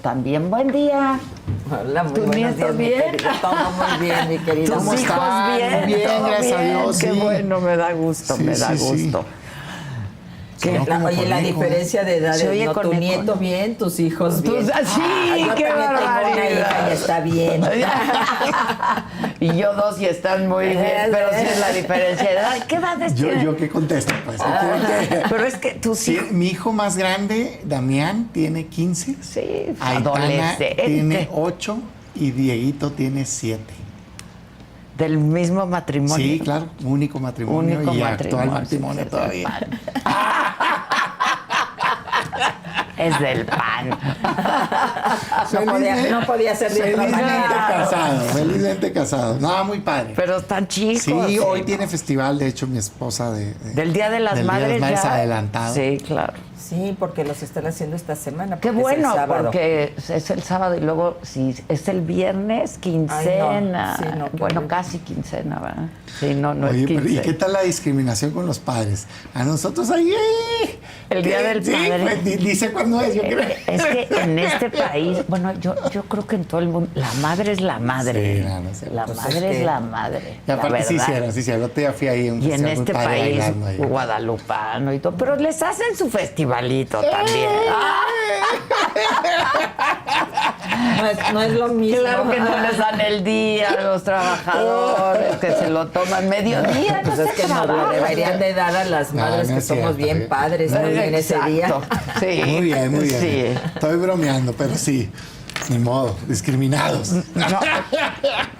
también. Buen día. Hola, muy ¿Tus buenos nietos días, bien? Todo muy bien, mi querida. ¿Tus hijos bien? Bien, ¿Todo gracias a bien? Dios, Qué sí. bueno, me da gusto, Sí, me da sí, gusto. sí. ¿Qué? Oye, la diferencia de edad, Se oye no, con tu eco, nieto ¿no? bien, tus hijos bien. Sí, Yo qué también tengo una barbaridad. hija y está bien. Y yo dos y están muy bien, pero sí es la diferencia de edad. ¿Qué edades tienen? Yo qué contesto, pues. Pero es que tus Sí, hijos... mi hijo más grande, Damián, tiene 15. Sí, Aitana adolescente. tiene 8 y Dieguito tiene 7. Del mismo matrimonio. Sí, claro, único matrimonio Único y matrimonio, actual matrimonio sí, todavía. Es del pan. No podía ser de otra felizmente manera. casado, felizmente casado. No, muy padre. Pero están chicos. Sí, hoy tiene festival, de hecho, mi esposa Del Día de las del Día de Madres las Madres ya. adelantado. Sí, claro. Sí, porque los están haciendo esta semana. Qué porque bueno, es el sábado. porque es el sábado y luego si es el viernes, quincena. Ay, no. Sí, no, qué bueno, horrible. casi quincena, ¿verdad? Sí, no Oye, es pero ¿y quincena. qué tal la discriminación con los padres? A nosotros ahí... El Día del sí, Padre. pues, dice cuándo es, yo creo. Es que en este país, bueno, yo creo que en todo el mundo, la madre es la madre. Sí, no sé. La Pues madre es es que- la madre. Y aparte la sí verdad. hicieron. El otro día fui ahí a un Y en festival muy este padre país bailando ahí. guadalupano y todo, pero les hacen su festivalito también. No es lo mismo. Claro que no les dan el día a los trabajadores, que se lo toman mediodía. Pues es que nos lo deberían de dar a las No, madres no que es somos cierto, bien ¿eh? padres, muy bien ese día. Exacto. Sí. Muy bien, muy bien. Sí. Estoy bromeando, pero sí. Ni modo, discriminados.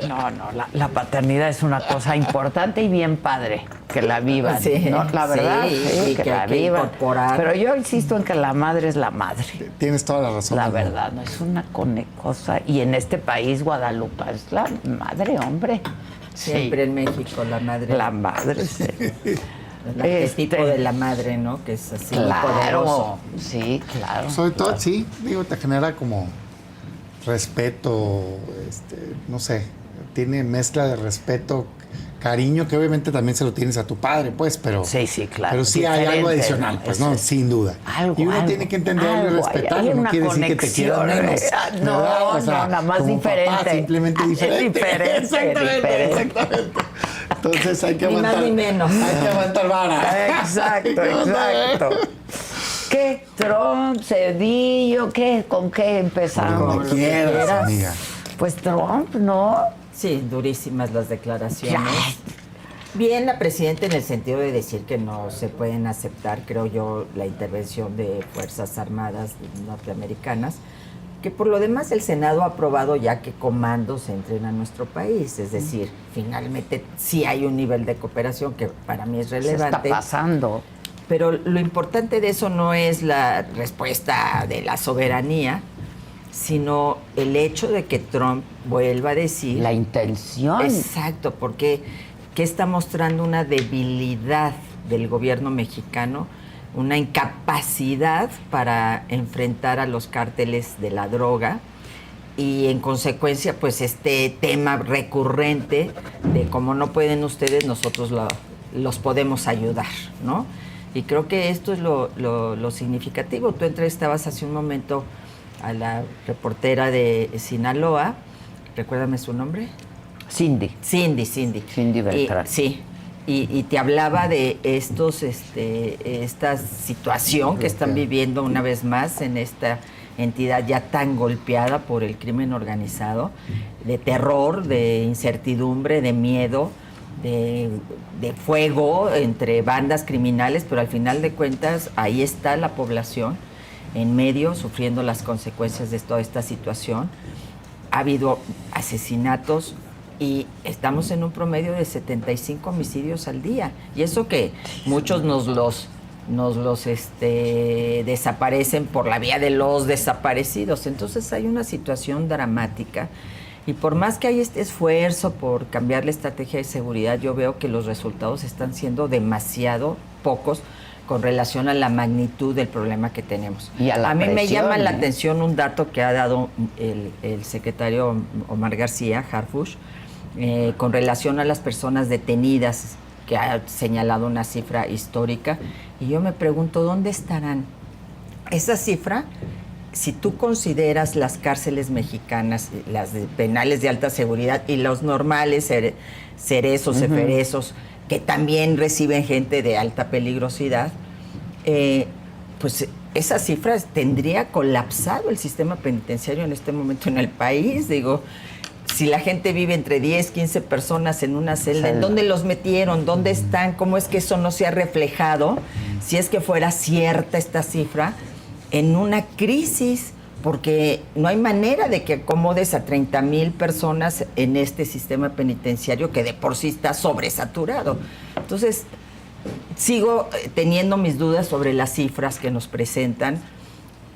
No, la paternidad es una cosa importante y bien padre que la vivan, Sí, ¿no? La verdad, sí, sí, y que que la hay que vivan. incorporar. Pero yo insisto en que la madre es la madre. Tienes toda la razón. La mi amor. verdad, no es una cosa. Y en este país, Guadalupe, es la madre, hombre. Siempre en México, la madre. La madre, sí. El arquetipo de la madre, ¿no? Que es así Claro, poderoso. sí, claro. Sobre todo, sí, digo, te genera como respeto, no sé, tiene mezcla de respeto, cariño, que obviamente también se lo tienes a tu padre, pues, pero... Sí, sí, claro. Pero sí hay algo Diferente, adicional, ¿no? pues, Eso ¿no? es- Sin duda. Algo, y uno algo, tiene que entenderlo y algo, respetarlo, hay no una quiere decir que te quieran conexión, menos. no, ¿verdad? O sea, nada más como diferente. papá, simplemente Es diferente. diferente, Exactamente, diferente. exactamente. Entonces hay que Ni aguantar. más ni menos. Hay que aguantar vara. Exacto, exacto. ¿Qué? Trump, Cedillo, ¿qué? ¿Con qué empezamos? Como quieras, amiga. Pues Trump, ¿no? Sí, durísimas las declaraciones. Ya. Bien la presidenta en el sentido de decir que no se pueden aceptar, creo yo, la intervención de Fuerzas Armadas norteamericanas, que por lo demás el Senado ha aprobado ya que comandos entren a nuestro país, es decir, finalmente sí hay un nivel de cooperación que para mí es Se está relevante. pasando. Pero lo importante de eso no es la respuesta de la soberanía, sino el hecho de que Trump vuelva a decir... La intención. Exacto, porque que está mostrando una debilidad del gobierno mexicano, una incapacidad para enfrentar a los cárteles de la droga y en consecuencia pues este tema recurrente de como no pueden ustedes, nosotros los podemos ayudar, ¿no? Y creo que esto es lo significativo. Tú entrevistabas hace un momento a la reportera de Sinaloa, recuérdame su nombre. Cindy. Cindy Beltrán. Sí, y te hablaba de esta situación que están viviendo una vez más en esta entidad ya tan golpeada por el crimen organizado, de terror, de incertidumbre, de miedo, de fuego entre bandas criminales, pero al final de cuentas ahí está la población en medio sufriendo las consecuencias de toda esta situación. Ha habido asesinatos y estamos en un promedio de 75 homicidios al día. Y eso que muchos nos los desaparecen por la vía de los desaparecidos. Entonces hay una situación dramática. Y por más que hay este esfuerzo por cambiar la estrategia de seguridad, yo veo que los resultados están siendo demasiado pocos con relación a la magnitud del problema que tenemos. Y a mí me presión, llama la ¿eh? atención un dato que ha dado el secretario Omar García Harfuch con relación a las personas detenidas, que ha señalado una cifra histórica, y yo me pregunto, ¿dónde estarán? Esa cifra si tú consideras las cárceles mexicanas, las penales de alta seguridad y los normales cerezos, ceferezos, que también reciben gente de alta peligrosidad, pues esas cifras tendría colapsado el sistema penitenciario en este momento en el país. Digo, si la gente vive entre 10, 15 personas en una celda, ¿en dónde los metieron? ¿Dónde están? ¿Cómo es que eso no se ha reflejado, si es que fuera cierta esta cifra, en una crisis? Porque no hay manera de que acomodes a 30,000 personas en este sistema penitenciario que de por sí está sobresaturado. Entonces, sigo teniendo mis dudas sobre las cifras que nos presentan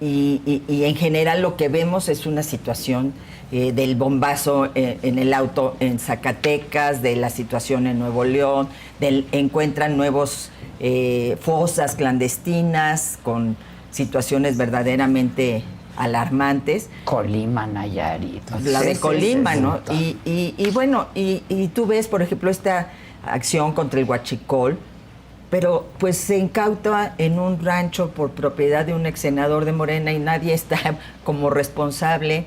y en general lo que vemos es una situación del bombazo en el auto en Zacatecas, de la situación en Nuevo León, encuentran nuevos fosas clandestinas con situaciones verdaderamente alarmantes. Colima, Nayarit. La de Colima, ¿no? Y bueno, y tú ves, por ejemplo, esta acción contra el huachicol, pero pues se incauta en un rancho por propiedad de un ex senador de Morena y nadie está como responsable.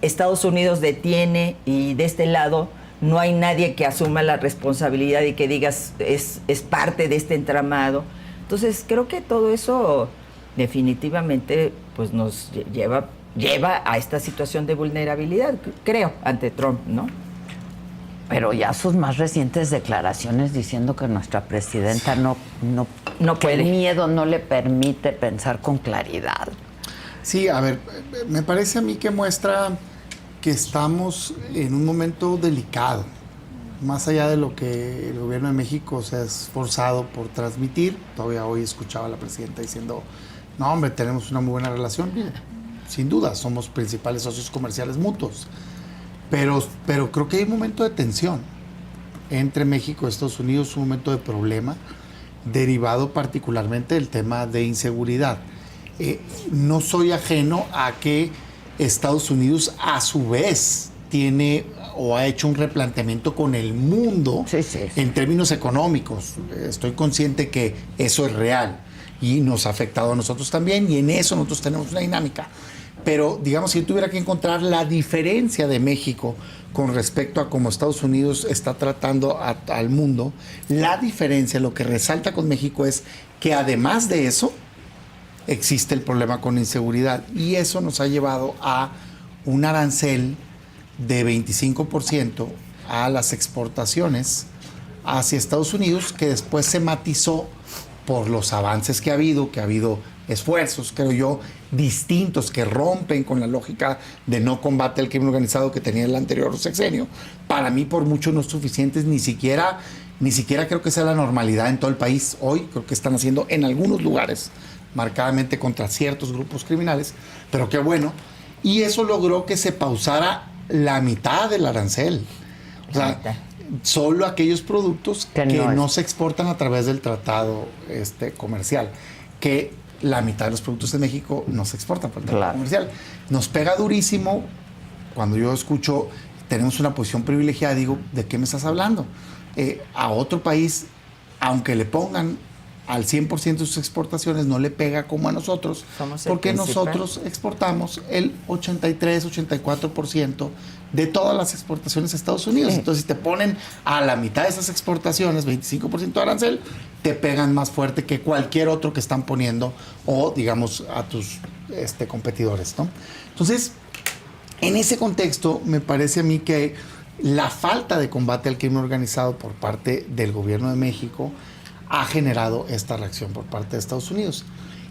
Estados Unidos detiene y de este lado no hay nadie que asuma la responsabilidad y que digas es parte de este entramado. Entonces creo que todo eso definitivamente pues nos lleva a esta situación de vulnerabilidad, creo, ante Trump, ¿no? Pero ya sus más recientes declaraciones diciendo que nuestra presidenta no puede. El miedo no le permite pensar con claridad. Sí, a ver, me parece a mí que muestra que estamos en un momento delicado, más allá de lo que el gobierno de México se ha esforzado por transmitir. Todavía hoy escuchaba a la presidenta diciendo, no, hombre, tenemos una muy buena relación. Sin duda, somos principales socios comerciales mutuos. Pero creo que hay un momento de tensión entre México y Estados Unidos, un momento de problema, derivado particularmente del tema de inseguridad. No soy ajeno a que Estados Unidos a su vez tiene o ha hecho un replanteamiento con el mundo en términos económicos. Estoy consciente que eso es real y nos ha afectado a nosotros también, y en eso nosotros tenemos una dinámica. Pero, digamos, si yo tuviera que encontrar la diferencia de México con respecto a cómo Estados Unidos está tratando al mundo, la diferencia, lo que resalta con México es que además de eso, existe el problema con inseguridad. Y eso nos ha llevado a un arancel de 25% a las exportaciones hacia Estados Unidos, que después se matizó por los avances que ha habido esfuerzos, creo yo, distintos que rompen con la lógica de no combate al crimen organizado que tenía el anterior sexenio. Para mí, por mucho, no suficientes, ni siquiera creo que sea la normalidad en todo el país. Hoy creo que están haciendo en algunos lugares, marcadamente contra ciertos grupos criminales, pero qué bueno. Y eso logró que se pausara la mitad del arancel. O sea, solo aquellos productos que no se exportan a través del tratado comercial, que la mitad de los productos de México no se exportan por el tratado comercial. Nos pega durísimo cuando yo escucho, tenemos una posición privilegiada, digo, ¿de qué me estás hablando? A otro país, aunque le pongan al 100% de sus exportaciones, no le pega como a nosotros, porque nosotros exportamos el 83-84% de todas las exportaciones a Estados Unidos. Entonces, si te ponen a la mitad de esas exportaciones 25% de arancel, te pegan más fuerte que cualquier otro que están poniendo, o digamos a tus competidores, ¿no? Entonces, en ese contexto, me parece a mí que la falta de combate al crimen organizado por parte del gobierno de México ha generado esta reacción por parte de Estados Unidos.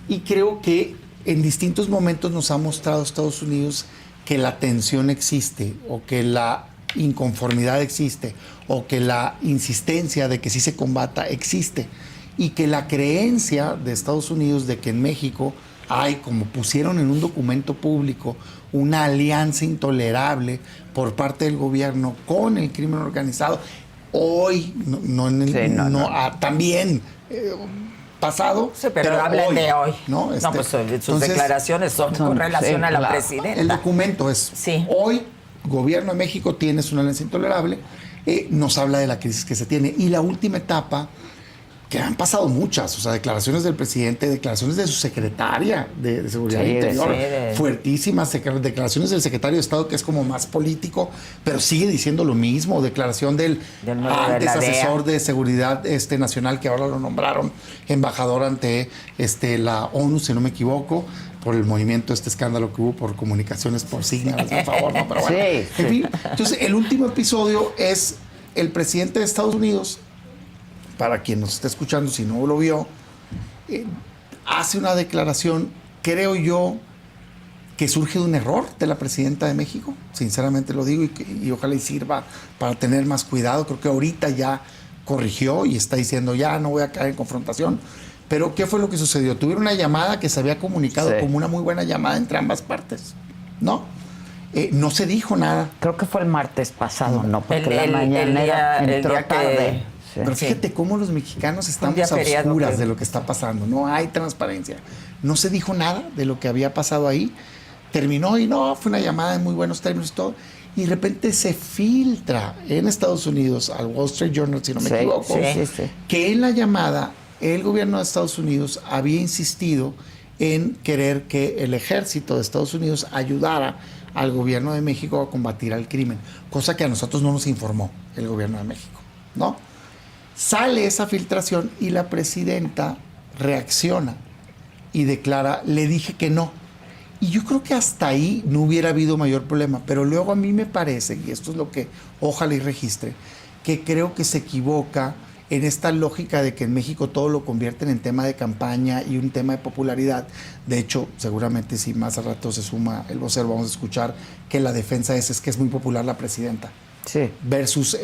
Y creo que en distintos momentos nos ha mostrado Estados Unidos que la tensión existe, o que la inconformidad existe, o que la insistencia de que sí se combata existe, y que la creencia de Estados Unidos de que en México hay, como pusieron en un documento público, una alianza intolerable por parte del gobierno con el crimen organizado. Hoy, también pasado. Sí, pero hablan de hoy. ¿No? Pues sus declaraciones son con relación a la presidenta. El documento es, hoy, gobierno de México, tienes una alianza intolerable, nos habla de la crisis que se tiene. Y la última etapa, que han pasado muchas, o sea, declaraciones del presidente, declaraciones de su secretaria de Seguridad Interior, fuertísimas, declaraciones del secretario de Estado, que es como más político, pero sigue diciendo lo mismo, declaración del antes asesor de Seguridad Nacional, que ahora lo nombraron embajador ante la ONU, si no me equivoco, por el movimiento, escándalo que hubo por comunicaciones por señas, por favor, no, pero bueno. En fin, entonces, el último episodio es el presidente de Estados Unidos, para quien nos está escuchando, si no lo vio, hace una declaración, creo yo, que surge de un error de la presidenta de México, sinceramente lo digo, y ojalá y sirva para tener más cuidado. Creo que ahorita ya corrigió y está diciendo, ya no voy a caer en confrontación. Pero, ¿qué fue lo que sucedió? Tuvieron una llamada que se había comunicado como una muy buena llamada entre ambas partes, ¿no? No se dijo nada. Creo que fue el martes pasado, ¿no? Porque la mañanera entró tarde. Pero fíjate cómo los mexicanos estamos a oscuras de lo que está pasando. No hay transparencia. No se dijo nada de lo que había pasado ahí. Terminó y no, fue una llamada en muy buenos términos y todo. Y de repente se filtra en Estados Unidos, al Wall Street Journal, si no me equivoco, que en la llamada el gobierno de Estados Unidos había insistido en querer que el ejército de Estados Unidos ayudara al gobierno de México a combatir al crimen, cosa que a nosotros no nos informó el gobierno de México, ¿no? Sale esa filtración y la presidenta reacciona y declara, le dije que no. Y yo creo que hasta ahí no hubiera habido mayor problema, pero luego a mí me parece, y esto es lo que ojalá y registre, que creo que se equivoca en esta lógica de que en México todo lo convierten en tema de campaña y un tema de popularidad. De hecho, seguramente si más al rato se suma el vocero, vamos a escuchar que la defensa es que es muy popular la presidenta. Sí. Versus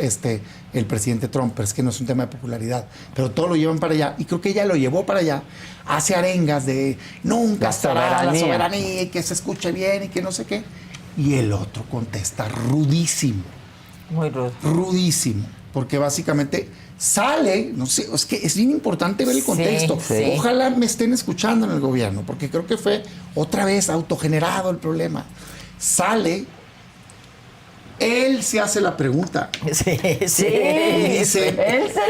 el presidente Trump, pero es que no es un tema de popularidad, pero todo lo llevan para allá, y creo que ella lo llevó para allá, hace arengas de nunca estará la soberanía y que se escuche bien y que no sé qué, y el otro contesta rudísimo, muy rudo, rudísimo, porque básicamente sale, no sé, es que es bien importante ver el contexto. Ojalá me estén escuchando en el gobierno, porque creo que fue otra vez autogenerado el problema. Sale, él se hace la pregunta. Y dice,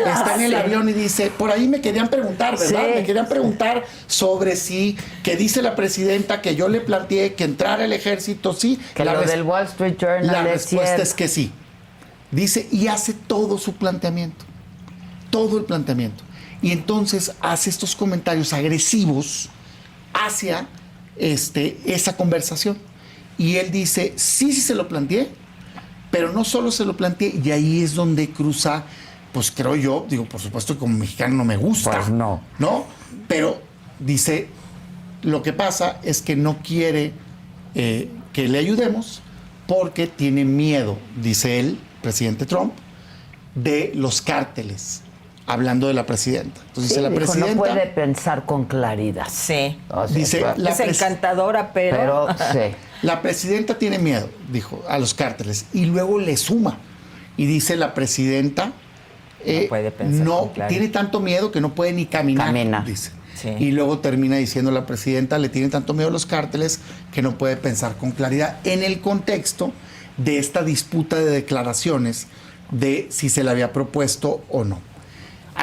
está en el avión y dice, por ahí me querían preguntar, ¿verdad? Me querían preguntar sobre si, que dice la presidenta que yo le planteé que entrara el ejército, sí. Que lo del Wall Street Journal. La respuesta es que sí. Dice, y hace todo su planteamiento. Todo el planteamiento. Y entonces hace estos comentarios agresivos hacia esa conversación. Y él dice, sí se lo planteé, pero no solo se lo planteé, y ahí es donde cruza, pues creo yo, digo, por supuesto que como mexicano no me gusta. Pues no. ¿No? Pero dice, lo que pasa es que no quiere que le ayudemos porque tiene miedo, dice él, presidente Trump, de los cárteles. Hablando de la presidenta. Entonces dice la presidenta. No puede pensar con claridad. Sí. O sea, dice, es encantadora, pero sí. La presidenta tiene miedo, dijo, a los cárteles. Y luego le suma. Y dice la presidenta. No puede pensar con claridad. Tiene tanto miedo que no puede ni caminar. Dice. Sí. Y luego termina diciendo la presidenta, le tiene tanto miedo a los cárteles que no puede pensar con claridad. En el contexto de esta disputa de declaraciones de si se le había propuesto o no.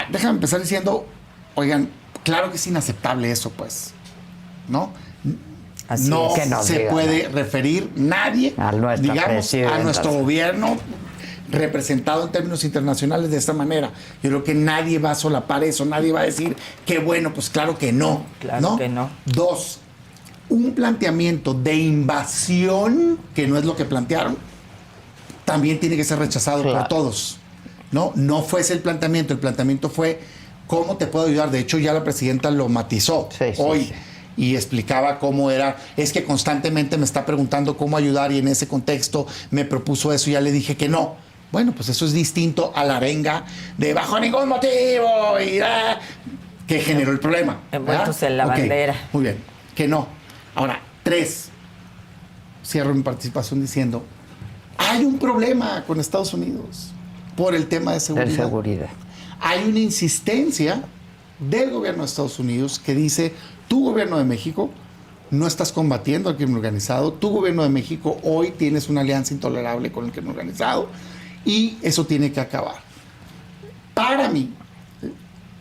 Déjame empezar diciendo, oigan, claro que es inaceptable eso, pues, ¿no? Así no es. Que no se puede referir nadie, digamos, a nuestro gobierno representado en términos internacionales de esta manera. Yo creo que nadie va a solapar eso, nadie va a decir que bueno, pues claro que no. Claro ¿no? que no. Dos, un planteamiento de invasión, que no es lo que plantearon, también tiene que ser rechazado por todos. No fue ese el planteamiento fue cómo te puedo ayudar. De hecho, ya la presidenta lo matizó hoy y explicaba cómo era. Es que constantemente me está preguntando cómo ayudar y en ese contexto me propuso eso y ya le dije que no. Bueno, pues eso es distinto a la arenga de bajo ningún motivo y que generó el problema. Envueltos en la bandera. Muy bien, que no. Ahora, 3, cierro mi participación diciendo, hay un problema con Estados Unidos por el tema de seguridad. Hay una insistencia del gobierno de Estados Unidos que dice, tu gobierno de México no estás combatiendo al crimen organizado, tu gobierno de México hoy tienes una alianza intolerable con el crimen organizado y eso tiene que acabar. Para mí,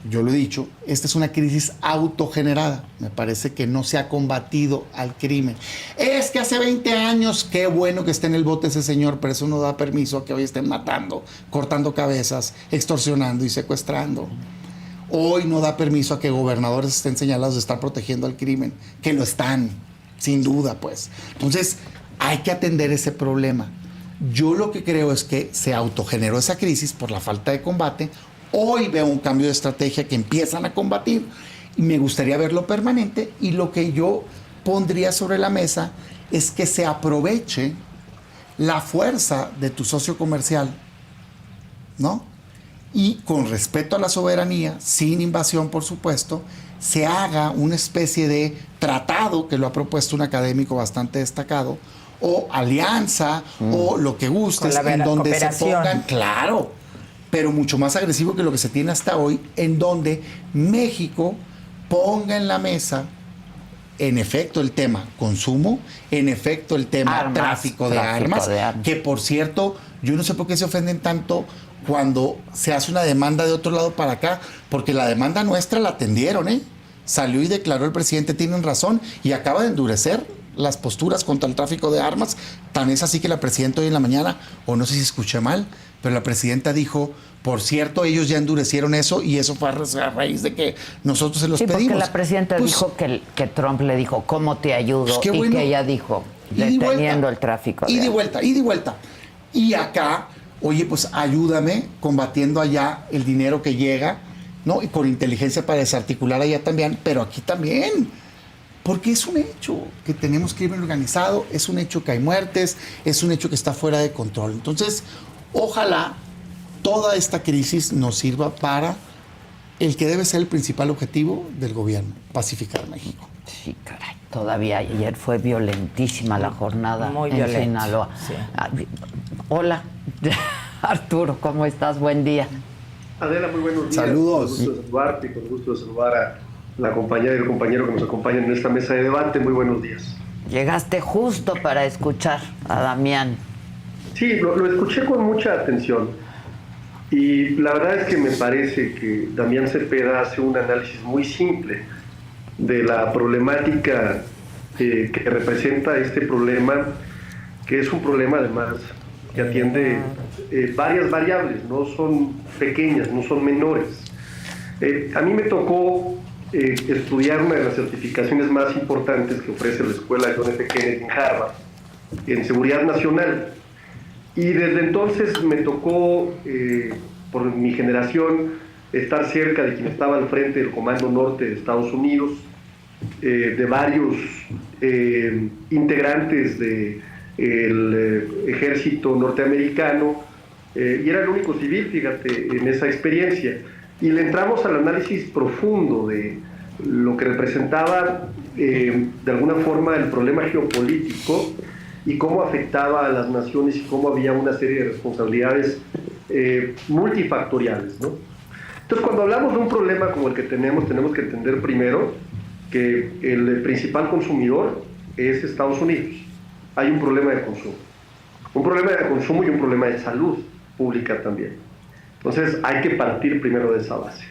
yo lo he dicho, esta es una crisis autogenerada. Me parece que no se ha combatido al crimen. Es que hace 20 años, qué bueno que esté en el bote ese señor, pero eso no da permiso a que hoy estén matando, cortando cabezas, extorsionando y secuestrando. Hoy no da permiso a que gobernadores estén señalados de estar protegiendo al crimen, que lo están, sin duda, pues. Entonces, hay que atender ese problema. Yo lo que creo es que se autogeneró esa crisis por la falta de combate. Hoy veo un cambio de estrategia que empiezan a combatir y me gustaría verlo permanente, y lo que yo pondría sobre la mesa es que se aproveche la fuerza de tu socio comercial, ¿no? Y con respeto a la soberanía, sin invasión por supuesto, se haga una especie de tratado que lo ha propuesto un académico bastante destacado, o alianza, o lo que gustes, en donde se pongan, claro, pero mucho más agresivo que lo que se tiene hasta hoy, en donde México ponga en la mesa, en efecto, el tema consumo, en efecto, el tema tráfico de armas, que por cierto, yo no sé por qué se ofenden tanto cuando se hace una demanda de otro lado para acá, porque la demanda nuestra la atendieron, salió y declaró el presidente, tienen razón, y acaba de endurecer las posturas contra el tráfico de armas. Tan es así que la presidenta hoy en la mañana, o no sé si escuché mal, pero la presidenta dijo, por cierto, ellos ya endurecieron eso, y eso fue a raíz de que nosotros se los pedimos. Porque la presidenta dijo que Trump le dijo, ¿cómo te ayudo? Y bueno, que ella dijo, deteniendo el tráfico. Y de vuelta. Y acá, oye, pues ayúdame combatiendo allá el dinero que llega, ¿no? Y con inteligencia para desarticular allá también, pero aquí también. Porque es un hecho que tenemos crimen organizado, es un hecho que hay muertes, es un hecho que está fuera de control. Entonces, ojalá toda esta crisis nos sirva para el que debe ser el principal objetivo del gobierno, pacificar México. Sí, caray. Todavía ayer fue violentísima la jornada en Sinaloa. Sí. Hola, Arturo, ¿cómo estás? Buen día. Adela, muy buenos días. Saludos. Con gusto de saludarte y con gusto de saludar a la compañera y el compañero que nos acompañan en esta mesa de debate. Muy buenos días. Llegaste justo para escuchar a Damián. Sí, lo escuché con mucha atención. Y la verdad es que me parece que Damián Cepeda hace un análisis muy simple de la problemática que representa este problema, que es un problema además que atiende varias variables, no son pequeñas, no son menores. A mí me tocó estudiar una de las certificaciones más importantes que ofrece la escuela de John F. Kennedy en Harvard, en seguridad nacional. Y desde entonces me tocó, por mi generación, estar cerca de quien estaba al frente del Comando Norte de Estados Unidos, de varios integrantes del ejército norteamericano, y era el único civil, fíjate, en esa experiencia. Y le entramos al análisis profundo de lo que representaba, de alguna forma, el problema geopolítico y cómo afectaba a las naciones y cómo había una serie de responsabilidades multifactoriales, ¿no? Entonces, cuando hablamos de un problema como el que tenemos que entender primero que el principal consumidor es Estados Unidos. Hay un problema de consumo. Un problema de consumo y un problema de salud pública también. Entonces, hay que partir primero de esa base.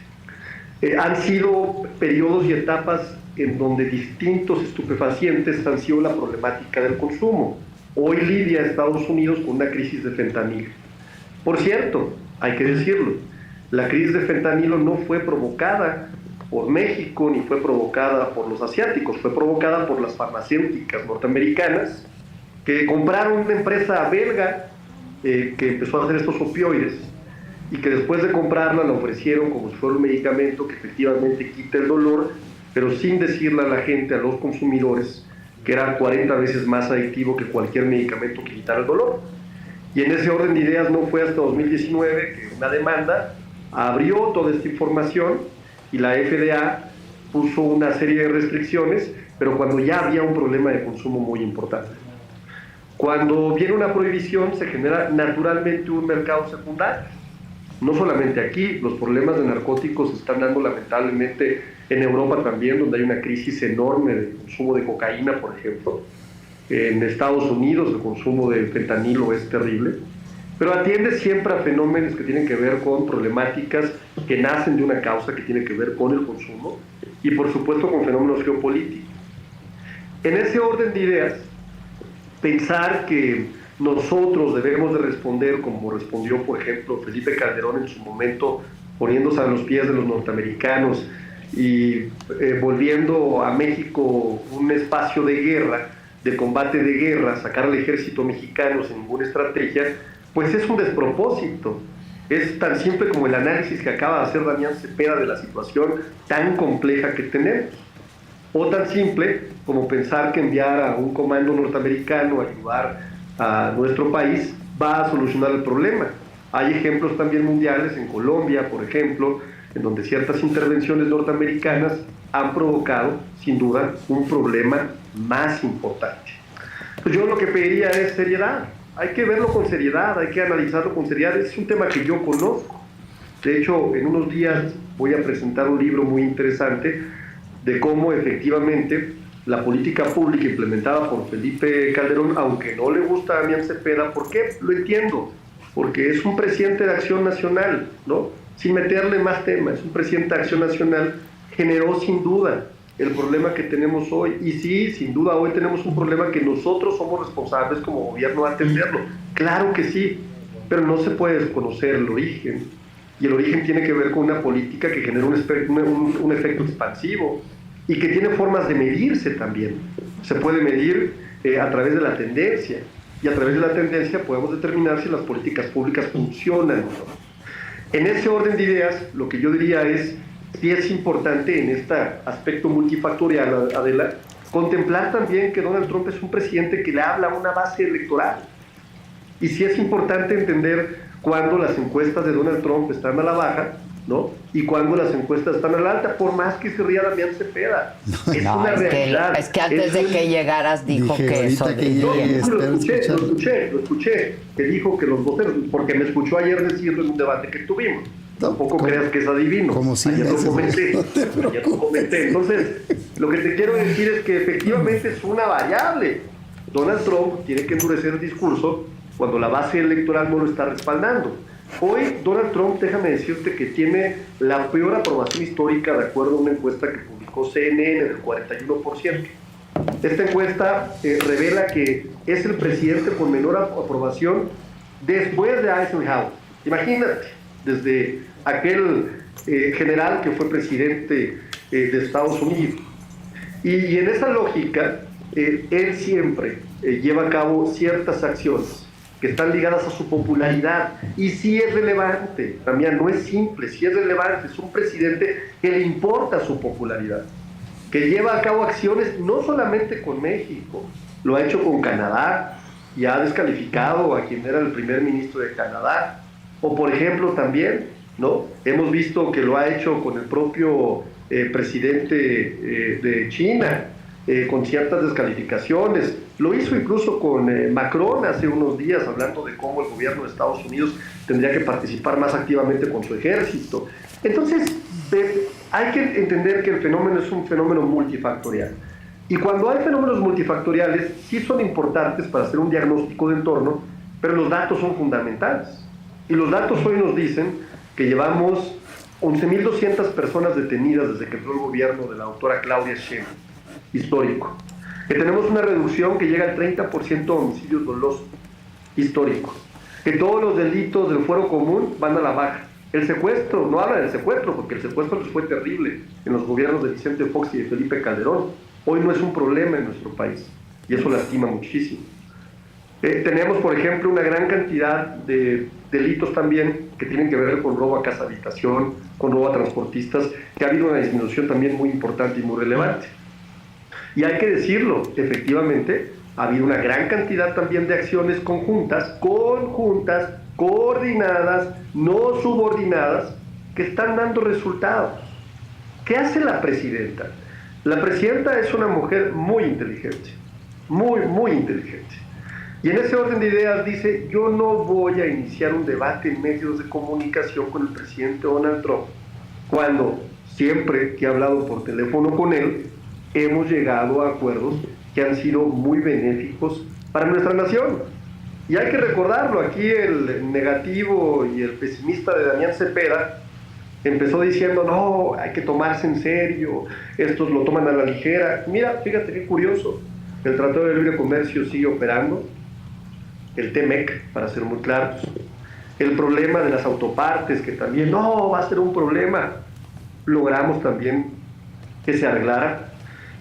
Han sido periodos y etapas en donde distintos estupefacientes han sido la problemática del consumo. Hoy lidia Estados Unidos con una crisis de fentanilo. Por cierto, hay que decirlo, la crisis de fentanilo no fue provocada por México ni fue provocada por los asiáticos, fue provocada por las farmacéuticas norteamericanas que compraron una empresa belga que empezó a hacer estos opioides y que después de comprarla la ofrecieron como si fuera un medicamento que efectivamente quita el dolor, pero sin decirle a la gente, a los consumidores, que era 40 veces más adictivo que cualquier medicamento que quitara el dolor. Y en ese orden de ideas no fue hasta 2019 que una demanda abrió toda esta información y la FDA puso una serie de restricciones, pero cuando ya había un problema de consumo muy importante. Cuando viene una prohibición se genera naturalmente un mercado secundario. No solamente aquí, los problemas de narcóticos se están dando lamentablemente en Europa también, donde hay una crisis enorme de consumo de cocaína, por ejemplo. En Estados Unidos el consumo de fentanilo es terrible. pero atiende siempre a fenómenos que tienen que ver con problemáticas que nacen de una causa que tiene que ver con el consumo y por supuesto con fenómenos geopolíticos. En ese orden de ideas, pensar que nosotros debemos de responder como respondió, por ejemplo, Felipe Calderón en su momento, poniéndose a los pies de los norteamericanos y volviendo a México un espacio de guerra, de combate de guerra, sacar al ejército mexicano sin ninguna estrategia, pues es un despropósito. Es tan simple como el análisis que acaba de hacer Damián Cepeda de la situación tan compleja que tenemos. O tan simple como pensar que enviar a un comando norteamericano a ayudar a nuestro país va a solucionar el problema. Hay ejemplos también mundiales, en Colombia, por ejemplo, en donde ciertas intervenciones norteamericanas han provocado, sin duda, un problema más importante. Pues yo lo que pediría es seriedad. Hay que verlo con seriedad, hay que analizarlo con seriedad. Es un tema que yo conozco. De hecho, en unos días voy a presentar un libro muy interesante de cómo efectivamente la política pública implementada por Felipe Calderón, aunque no le gusta a Damián Cepeda, ¿por qué? Lo entiendo, porque es un presidente de Acción Nacional, ¿no? Sin meterle más temas, es un presidente de Acción Nacional, generó sin duda el problema que tenemos hoy, y sí, sin duda hoy tenemos un problema que nosotros somos responsables como gobierno de atenderlo, claro que sí, pero no se puede desconocer el origen, y el origen tiene que ver con una política que genera un efecto expansivo, y que tiene formas de medirse también. Se puede medir a través de la tendencia, y a través de la tendencia podemos determinar si las políticas públicas funcionan o no. En ese orden de ideas, lo que yo diría es, sí es importante en este aspecto multifactorial, Adela, contemplar también que Donald Trump es un presidente que le habla a una base electoral. Y sí es importante entender cuándo las encuestas de Donald Trump están a la baja, ¿no? Y cuando las encuestas están a la alta, por más que se ría Damián Cepeda. Es una realidad. Es que antes de que llegaras dijo que eso lo escuché, que dijo que los voceros, porque me escuchó ayer decirlo en un debate que tuvimos. Tampoco creas que es adivino. Como si ayer lo comenté. Entonces, lo que te quiero decir es que efectivamente es una variable. Donald Trump tiene que endurecer el discurso cuando la base electoral no lo está respaldando. Hoy Donald Trump, déjame decirte que tiene la peor aprobación histórica de acuerdo a una encuesta que publicó CNN del 41%. Esta encuesta revela que es el presidente con menor aprobación después de Eisenhower. Imagínate, desde aquel general que fue presidente de Estados Unidos. Y en esa lógica, él siempre lleva a cabo ciertas acciones que están ligadas a su popularidad, y sí es relevante, también no es simple, sí es relevante, es un presidente que le importa su popularidad, que lleva a cabo acciones no solamente con México, lo ha hecho con Canadá, y ha descalificado a quien era el primer ministro de Canadá, o por ejemplo también, ¿no? Hemos visto que lo ha hecho con el propio presidente de China, con ciertas descalificaciones. Lo hizo incluso con Macron hace unos días, hablando de cómo el gobierno de Estados Unidos tendría que participar más activamente con su ejército. Entonces, hay que entender que el fenómeno es un fenómeno multifactorial. Y cuando hay fenómenos multifactoriales, sí son importantes para hacer un diagnóstico de entorno, pero los datos son fundamentales. Y los datos hoy nos dicen que llevamos 11.200 personas detenidas desde que entró el gobierno de la doctora Claudia Sheinbaum, histórico. Que tenemos una reducción que llega al 30% de homicidios dolosos, histórico. Que todos los delitos del fuero común van a la baja. El secuestro, no habla del secuestro, porque el secuestro les fue terrible en los gobiernos de Vicente Fox y de Felipe Calderón. Hoy no es un problema en nuestro país, y eso lastima muchísimo. Tenemos, por ejemplo, una gran cantidad de delitos también que tienen que ver con robo a casa habitación, con robo a transportistas, que ha habido una disminución también muy importante y muy relevante. Y hay que decirlo, efectivamente, ha habido una gran cantidad también de acciones conjuntas, coordinadas, no subordinadas, que están dando resultados. ¿Qué hace la presidenta? La presidenta es una mujer muy inteligente, muy inteligente. Y en ese orden de ideas dice, yo no voy a iniciar un debate en medios de comunicación con el presidente Donald Trump, cuando siempre que he hablado por teléfono con él, hemos llegado a acuerdos que han sido muy benéficos para nuestra nación. Y hay que recordarlo, aquí el negativo y el pesimista de Damián Cepeda empezó diciendo, no, hay que tomarse en serio, estos lo toman a la ligera. Mira, fíjate qué curioso, el Tratado de Libre Comercio sigue operando, el TEMEC, para ser muy claros, el problema de las autopartes, que también, no, va a ser un problema, logramos también que se arreglara.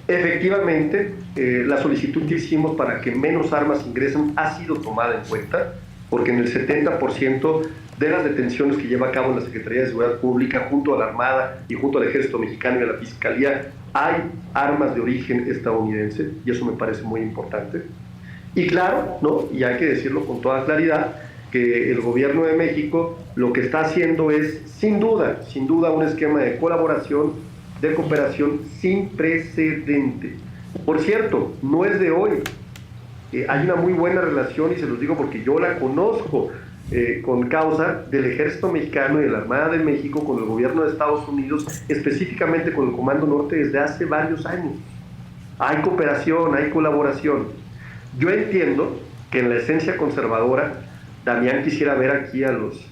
Efectivamente, la solicitud que hicimos para que menos armas ingresen ha sido tomada en cuenta, porque en el 70% de las detenciones que lleva a cabo la Secretaría de Seguridad Pública junto a la Armada y junto al Ejército Mexicano y a la Fiscalía hay armas de origen estadounidense, y eso me parece muy importante. Y claro, ¿no? Y hay que decirlo con toda claridad, que el gobierno de México lo que está haciendo es, sin duda, un esquema de colaboración, de cooperación sin precedente. Por cierto, no es de hoy. Hay una muy buena relación, y se los digo porque yo la conozco, con causa del Ejército Mexicano y de la Armada de México con el gobierno de Estados Unidos, específicamente con el Comando Norte desde hace varios años. Hay cooperación, hay colaboración. Yo entiendo que en la esencia conservadora, Damián quisiera ver aquí a los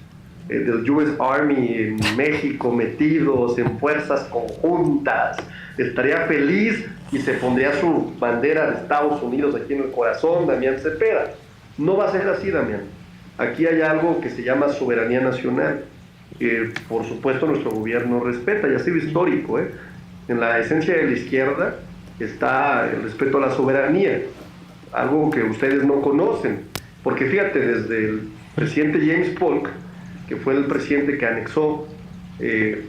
del US Army en México metidos en fuerzas conjuntas. Estaría feliz y se pondría su bandera de Estados Unidos aquí en el corazón, Damián Cepeda. No va a ser así, Damián. Aquí hay algo que se llama soberanía nacional, que por supuesto nuestro gobierno respeta, y ha sido histórico, ¿eh? En la esencia de la izquierda está el respeto a la soberanía, algo que ustedes no conocen, porque fíjate, desde el presidente James Polk, que fue el presidente que anexó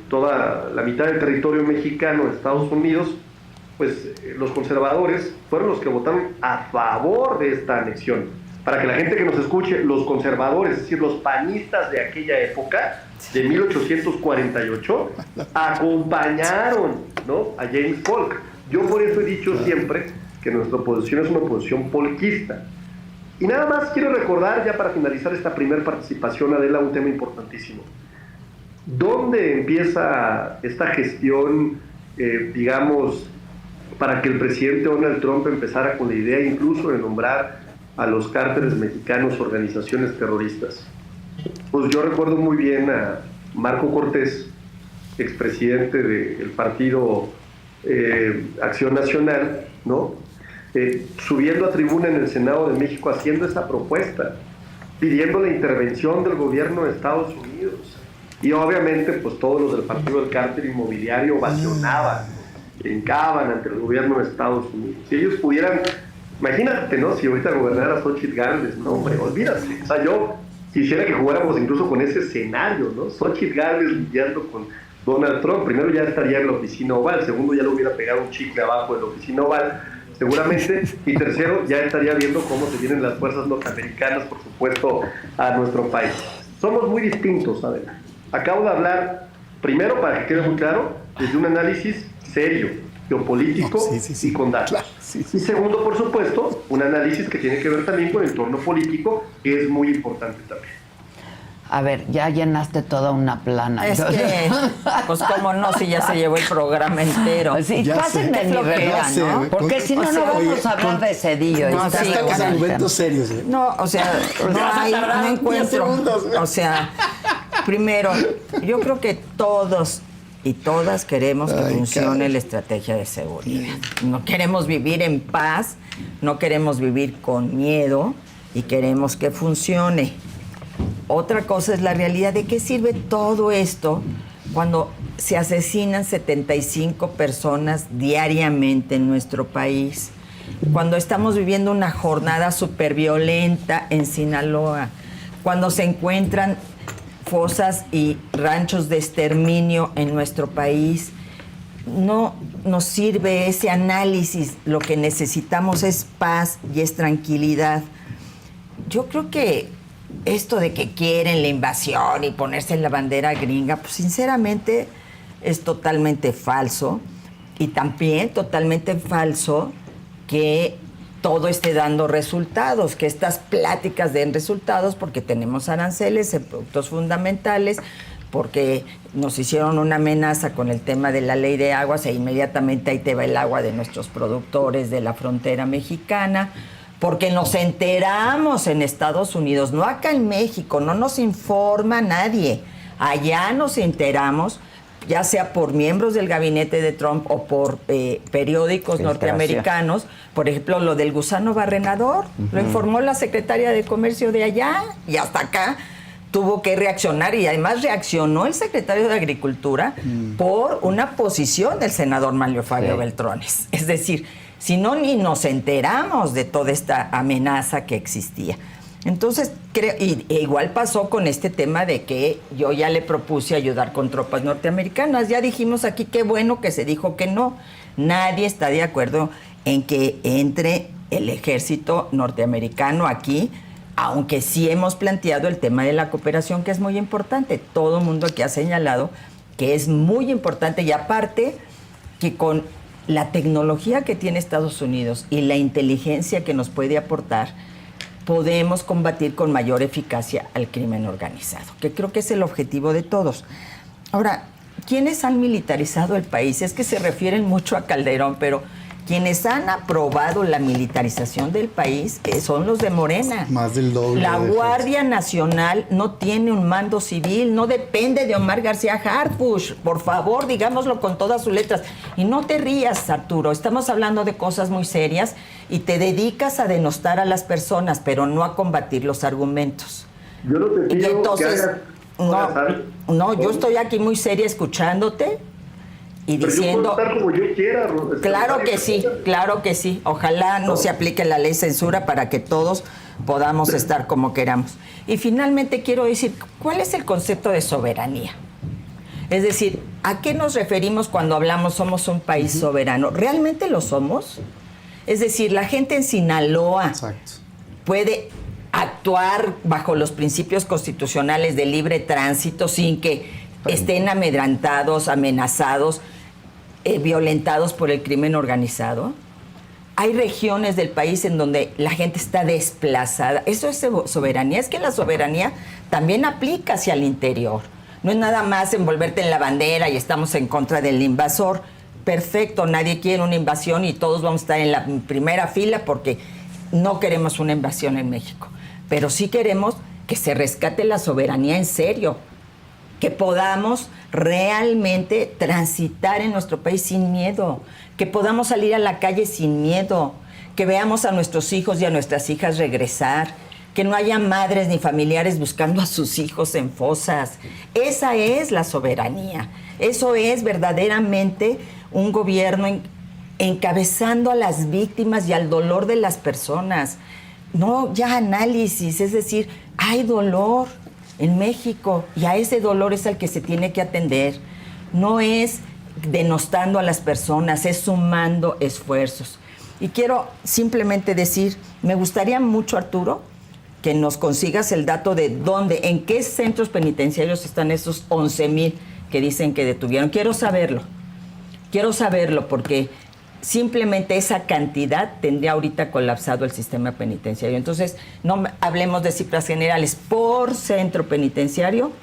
toda la mitad del territorio mexicano de Estados Unidos, pues los conservadores fueron los que votaron a favor de esta anexión. Para que la gente que nos escuche, los conservadores, es decir, los panistas de aquella época, de 1848, acompañaron, ¿no?, a James Polk. Yo por eso he dicho siempre que nuestra oposición es una oposición polquista. Y nada más quiero recordar, ya para finalizar esta primera participación, Adela, un tema importantísimo. ¿Dónde empieza esta gestión, digamos, para que el presidente Donald Trump empezara con la idea incluso de nombrar a los cárteles mexicanos organizaciones terroristas? Pues yo recuerdo muy bien a Marco Cortés, expresidente del partido Acción Nacional, ¿no?, subiendo a tribuna en el Senado de México haciendo esa propuesta, pidiendo la intervención del gobierno de Estados Unidos. Y obviamente pues todos los del partido del cártel inmobiliario ovacionaban, hincaban ante el gobierno de Estados Unidos. Si ellos pudieran, imagínate, ¿no?, si ahorita gobernara Xochitl Gálvez, no, hombre, olvídate. O sea, yo quisiera que jugáramos incluso con ese escenario, ¿no? Xochitl Gálvez lidiando con Donald Trump. Primero ya estaría en la oficina oval, segundo ya le hubiera pegado un chicle abajo de la oficina oval, seguramente, y tercero ya estaría viendo cómo se vienen las fuerzas norteamericanas, por supuesto, a nuestro país. Somos muy distintos, ¿sabes? Acabo de hablar, primero, para que quede muy claro, desde un análisis serio, geopolítico, y con datos. Claro, y segundo, por supuesto, un análisis que tiene que ver también con el entorno político, que es muy importante también. A ver, ya llenaste toda una plana. Es que, pues cómo no, si ya se llevó el programa entero. Sí, pásenme mi regla, ¿no? Porque si no, no vamos a hablar de Cedillo. No, sí, estamos argumentos serios. No, o sea, no encuentro. O sea, primero, yo creo que todos y todas queremos que funcione la estrategia de seguridad. No queremos vivir en paz, no queremos vivir con miedo y queremos que funcione. Otra cosa es la realidad. ¿De qué sirve todo esto cuando se asesinan 75 personas diariamente en nuestro país? Cuando estamos viviendo una jornada súper violenta en Sinaloa, cuando se encuentran fosas y ranchos de exterminio en nuestro país. No nos sirve ese análisis. Lo que necesitamos es paz y es tranquilidad. Yo creo que esto de que quieren la invasión y ponerse en la bandera gringa, pues sinceramente es totalmente falso. Y también totalmente falso que todo esté dando resultados, que estas pláticas den resultados porque tenemos aranceles en productos fundamentales, porque nos hicieron una amenaza con el tema de la ley de aguas e inmediatamente ahí te va el agua de nuestros productores de la frontera mexicana, porque nos enteramos en Estados Unidos, no acá en México, no nos informa nadie. Allá nos enteramos, ya sea por miembros del gabinete de Trump o por periódicos norteamericanos. Por ejemplo, lo del gusano barrenador, lo informó la secretaria de Comercio de allá, y hasta acá tuvo que reaccionar, y además reaccionó el secretario de Agricultura por una posición del senador Manlio Fabio Beltrones. Es decir, si no, ni nos enteramos de toda esta amenaza que existía. Entonces, creo, igual pasó con este tema de que yo ya le propuse ayudar con tropas norteamericanas. Ya dijimos aquí, qué bueno que se dijo que no. Nadie está de acuerdo en que entre el ejército norteamericano aquí, aunque sí hemos planteado el tema de la cooperación, que es muy importante. Todo el mundo aquí ha señalado que es muy importante, y aparte que con la tecnología que tiene Estados Unidos y la inteligencia que nos puede aportar, podemos combatir con mayor eficacia al crimen organizado, que creo que es el objetivo de todos. Ahora, ¿quiénes han militarizado el país? Es que se refieren mucho a Calderón, pero quienes han aprobado la militarización del país son los de Morena. Más del doble. La Guardia Nacional no tiene un mando civil, no depende de Omar García Harfuch. Por favor, digámoslo con todas sus letras. Y no te rías, Arturo, estamos hablando de cosas muy serias y te dedicas a denostar a las personas, pero no a combatir los argumentos. Yo no te pido y entonces, que hagas yo estoy aquí muy seria escuchándote y pero diciendo... yo puedo estar como yo quiera. Claro que sí. Ojalá no se aplique la ley censura para que todos podamos estar como queramos. Y finalmente quiero decir, ¿cuál es el concepto de soberanía? Es decir, ¿a qué nos referimos cuando hablamos somos un país soberano? ¿Realmente lo somos? Es decir, la gente en Sinaloa puede actuar bajo los principios constitucionales de libre tránsito sin que estén amedrentados, amenazados, violentados por el crimen organizado. Hay regiones del país en donde la gente está desplazada. Eso es soberanía. Es que la soberanía también aplica hacia el interior. No es nada más envolverte en la bandera y estamos en contra del invasor. Perfecto, nadie quiere una invasión y todos vamos a estar en la primera fila porque no queremos una invasión en México. Pero sí queremos que se rescate la soberanía en serio, que podamos realmente transitar en nuestro país sin miedo, que podamos salir a la calle sin miedo, que veamos a nuestros hijos y a nuestras hijas regresar, que no haya madres ni familiares buscando a sus hijos en fosas. Esa es la soberanía. Eso es verdaderamente un gobierno encabezando a las víctimas y al dolor de las personas. No ya análisis, es decir, hay dolor en México y a ese dolor es al que se tiene que atender. No es denostando a las personas, es sumando esfuerzos. Y quiero simplemente decir, me gustaría mucho, Arturo, que nos consigas el dato de dónde, en qué centros penitenciarios están esos 11,000 que dicen que detuvieron. Quiero saberlo porque simplemente esa cantidad tendría ahorita colapsado el sistema penitenciario. Entonces, no hablemos de cifras generales. Por centro penitenciario,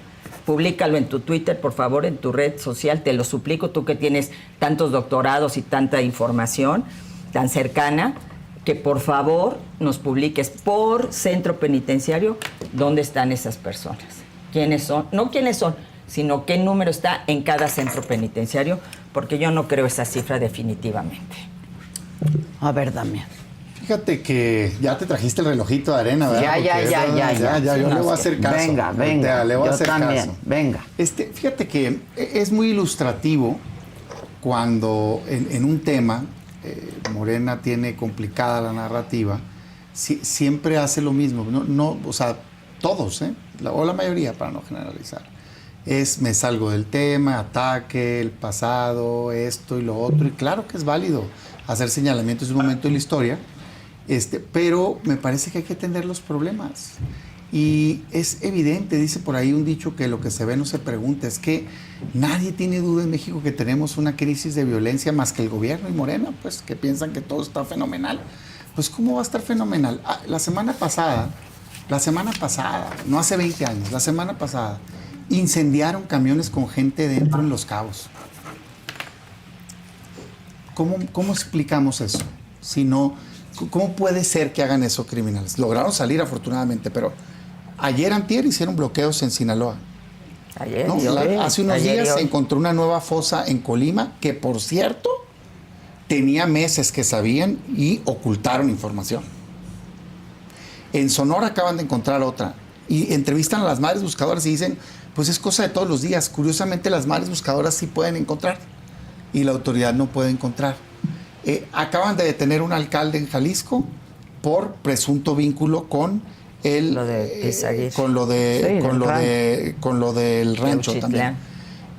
públicalo en tu Twitter, por favor, en tu red social, te lo suplico, tú que tienes tantos doctorados y tanta información tan cercana, que por favor nos publiques por centro penitenciario dónde están esas personas, quiénes son, no quiénes son, sino qué número está en cada centro penitenciario, porque yo no creo esa cifra definitivamente. A ver, Damián. Fíjate que ya te trajiste el relojito de arena, ¿verdad? Ya. Yo le voy a hacer caso. Venga. Le voy a hacer también. caso. Venga. Fíjate que es muy ilustrativo cuando en un tema Morena tiene complicada la narrativa, siempre hace lo mismo. O sea, todos, o la mayoría, para no generalizar. Me salgo del tema, ataque, el pasado, esto y lo otro. Y claro que es válido hacer señalamientos de un momento de la historia, pero me parece que hay que atender los problemas. Y es evidente, dice por ahí un dicho que lo que se ve no se pregunta. Es que nadie tiene duda en México que tenemos una crisis de violencia más que el gobierno y Morena, pues que piensan que todo está fenomenal. Pues ¿cómo va a estar fenomenal? La semana pasada, no hace 20 años, la semana pasada, incendiaron camiones con gente dentro en Los Cabos. ¿Cómo explicamos eso? Si no ¿Cómo puede ser que hagan eso criminales? Lograron salir afortunadamente, pero ayer antier hicieron bloqueos en Sinaloa. Ayer, ¿No? Hace unos días se encontró una nueva fosa en Colima que, por cierto, tenía meses que sabían y ocultaron información. En Sonora acaban de encontrar otra y entrevistan a las madres buscadoras y dicen, pues es cosa de todos los días. Curiosamente, las madres buscadoras sí pueden encontrar y la autoridad no puede encontrar. Acaban de detener un alcalde en Jalisco por presunto vínculo con con lo del rancho también.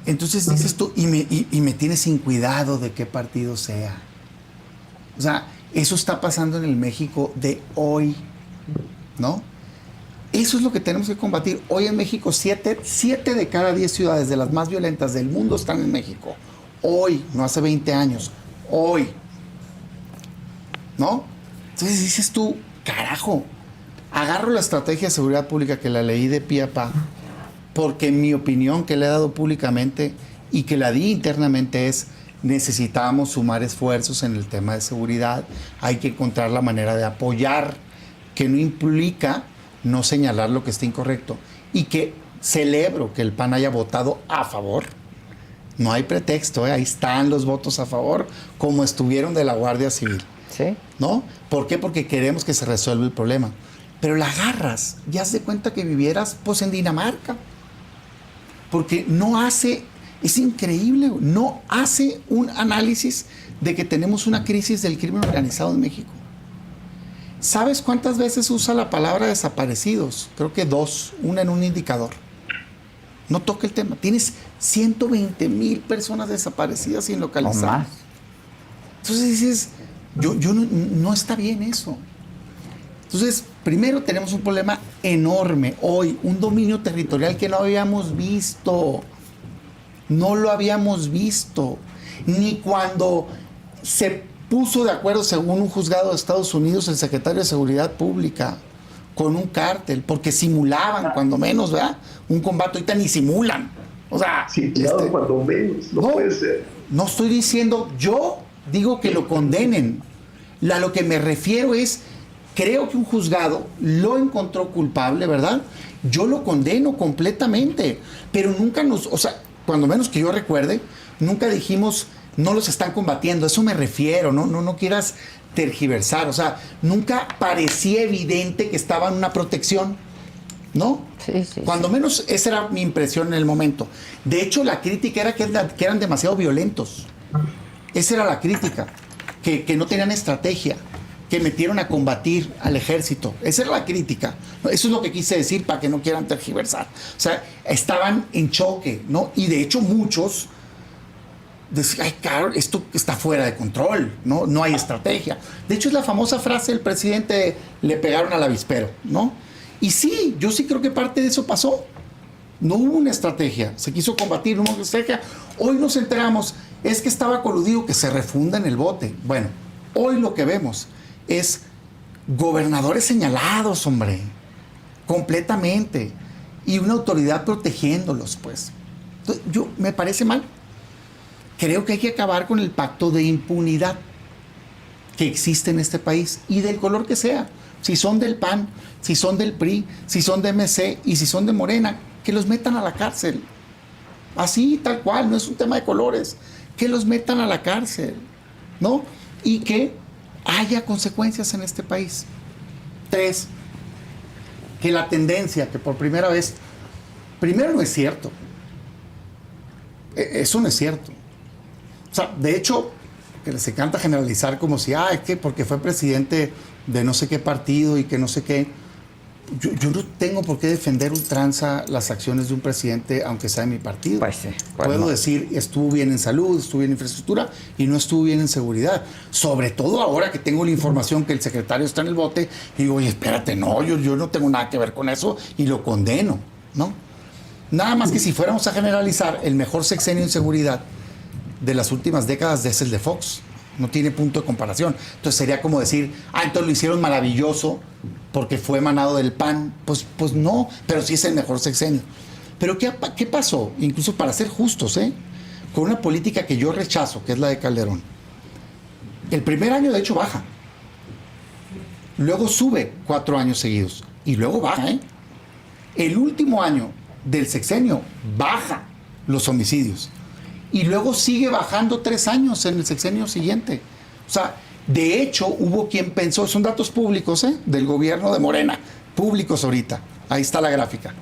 Entonces dices tú, y me tienes sin cuidado de qué partido sea. O sea, eso está pasando en el México de hoy, ¿no? Eso es lo que tenemos que combatir. Hoy en México, 7 de cada 10 ciudades de las más violentas del mundo están en México. Hoy, no hace 20 años, hoy. ¿No? Entonces dices tú, carajo, agarro la estrategia de seguridad pública que la leí de pie a pa, porque en mi opinión que le he dado públicamente y que la di internamente es, necesitamos sumar esfuerzos en el tema de seguridad, hay que encontrar la manera de apoyar, que no implica no señalar lo que está incorrecto, y que celebro que el PAN haya votado a favor. No hay pretexto, ahí están los votos a favor, como estuvieron de la Guardia Civil. ¿Sí? ¿No? ¿Por qué? Porque queremos que se resuelva el problema. Pero la agarras, ya haz de cuenta que vivieras pues en Dinamarca. Porque no hace, es increíble, no hace un análisis de que tenemos una crisis del crimen organizado en México. ¿Sabes cuántas veces usa la palabra desaparecidos? Creo que 2, una en un indicador. No toca el tema. Tienes 120,000 personas desaparecidas sin localizar. O más. Entonces dices, no está bien eso. Entonces, primero tenemos un problema enorme hoy, un dominio territorial que no habíamos visto. No lo habíamos visto. Ni cuando se puso de acuerdo, según un juzgado de Estados Unidos, el secretario de Seguridad Pública con un cártel, porque simulaban, cuando menos, ¿verdad? Un combate, ahorita ni simulan. O sea, cuando menos, no puede ser. No estoy diciendo, yo digo que lo condenen. A lo que me refiero es, creo que un juzgado lo encontró culpable, ¿verdad? Yo lo condeno completamente, pero nunca o sea, cuando menos que yo recuerde, nunca dijimos, no los están combatiendo, eso me refiero, no quieras tergiversar, o sea, nunca parecía evidente que estaba en una protección, ¿no? Sí. Cuando menos esa era mi impresión en el momento. De hecho, la crítica era que eran demasiado violentos. Esa era la crítica, que no tenían estrategia, que metieron a combatir al ejército. Esa era la crítica. Eso es lo que quise decir para que no quieran tergiversar. O sea, estaban en choque, ¿no? Y de hecho muchos decían, ay, claro, esto está fuera de control, no hay estrategia. De hecho es la famosa frase del presidente, le pegaron al avispero, ¿no? Y sí, yo sí creo que parte de eso pasó. No hubo una estrategia, se quiso combatir, no hubo una estrategia. Hoy nos enteramos, es que estaba coludido, que se refunda en el bote. Bueno, hoy lo que vemos es gobernadores señalados, hombre, completamente, y una autoridad protegiéndolos, pues. Entonces, me parece mal. Creo que hay que acabar con el pacto de impunidad que existe en este país, y del color que sea. Si son del PAN, si son del PRI, si son de MC y si son de Morena, que los metan a la cárcel. Así, tal cual, no es un tema de colores. Que los metan a la cárcel, ¿no? Y que haya consecuencias en este país. 3, que la tendencia, que por primera vez, primero no es cierto. Eso no es cierto. O sea, de hecho, que les encanta generalizar como si, es que porque fue presidente de no sé qué partido y que no sé qué. Yo no tengo por qué defender ultranza las acciones de un presidente, aunque sea de mi partido. Pues sí. Puedo decir, estuvo bien en salud, estuvo bien en infraestructura y no estuvo bien en seguridad. Sobre todo ahora que tengo la información que el secretario está en el bote y digo, oye, espérate, no, yo no tengo nada que ver con eso y lo condeno, ¿no? Nada más que si fuéramos a generalizar, el mejor sexenio en seguridad de las últimas décadas es el de Fox. No tiene punto de comparación. Entonces sería como decir, entonces lo hicieron maravilloso porque fue emanado del PAN. Pues no, pero sí es el mejor sexenio. Pero ¿qué pasó? Incluso para ser justos, con una política que yo rechazo, que es la de Calderón. El primer año, de hecho, baja. luego sube 4 años seguidos y luego baja, ¿eh? El último año del sexenio baja los homicidios y luego sigue bajando 3 años en el sexenio siguiente. O sea, de hecho, hubo quien pensó, son datos públicos, del gobierno de Morena, públicos ahorita, ahí está la gráfica.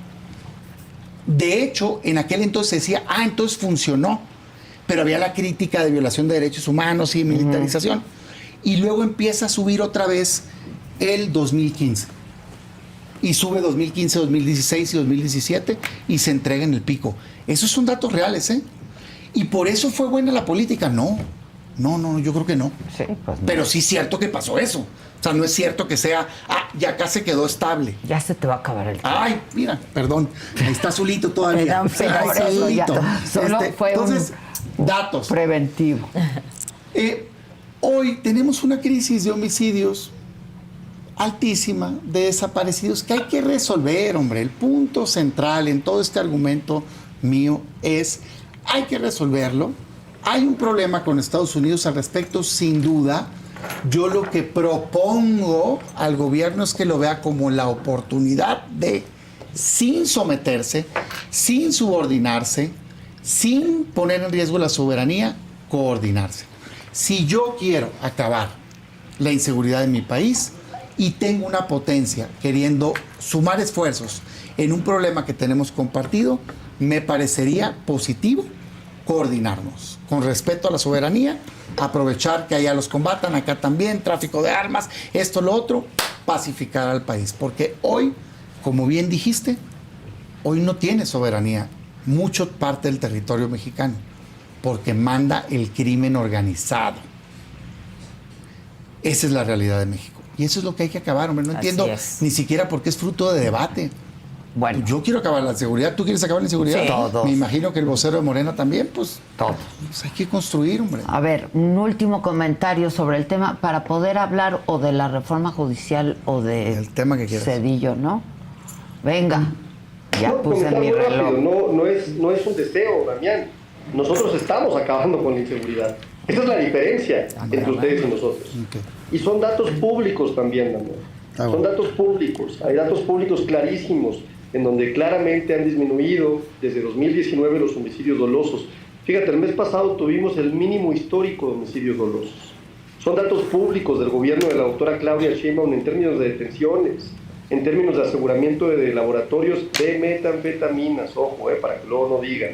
De hecho, en aquel entonces se decía, entonces funcionó, pero había la crítica de violación de derechos humanos y militarización. Y luego empieza a subir otra vez el 2015. Y sube 2015, 2016 y 2017 y se entrega en el pico. Esos son datos reales, ¿eh? Y por eso fue buena la política. No, yo creo que no. Sí, pues no. Pero sí es cierto que pasó eso. O sea, no es cierto que sea, ya acá se quedó estable. Ya se te va a acabar el tiempo. Ay, mira, perdón, ahí está azulito todavía. Perdón, pero Ahí está azulito. Solo fue entonces, datos. preventivo. Hoy tenemos una crisis de homicidios altísima, de desaparecidos, que hay que resolver, hombre. El punto central en todo este argumento mío es, hay que resolverlo. Hay un problema con Estados Unidos al respecto, sin duda. Yo lo que propongo al gobierno es que lo vea como la oportunidad de, sin someterse, sin subordinarse, sin poner en riesgo la soberanía, coordinarse. Si yo quiero acabar la inseguridad en mi país y tengo una potencia queriendo sumar esfuerzos en un problema que tenemos compartido, me parecería positivo coordinarnos con respeto a la soberanía, aprovechar que allá los combatan, acá también, tráfico de armas, esto, lo otro, pacificar al país. Porque hoy, como bien dijiste, hoy no tiene soberanía mucho parte del territorio mexicano, porque manda el crimen organizado. Esa es la realidad de México. Y eso es lo que hay que acabar, hombre. No entiendo ni siquiera por qué es fruto de debate. Bueno. Yo quiero acabar la seguridad, ¿tú quieres acabar la inseguridad? Sí, todos. Me imagino que el vocero de Morena también, pues... Todo. Pues hay que construir, hombre. A ver, un último comentario sobre el tema para poder hablar o de la reforma judicial o de el tema que quieras. Cedillo, ¿no? Venga, ya No, puse mi muy rápido, reloj. no es un deseo, Damián. Nosotros estamos acabando con la inseguridad. Esa es la diferencia entre ustedes y nosotros. Okay. Y son datos públicos también, Damián. Son datos públicos. Hay datos públicos clarísimos en donde claramente han disminuido desde 2019 los homicidios dolosos. Fíjate, el mes pasado tuvimos el mínimo histórico de homicidios dolosos. Son datos públicos del gobierno de la doctora Claudia Sheinbaum en términos de detenciones, en términos de aseguramiento de laboratorios de metanfetaminas, ojo, para que luego no digan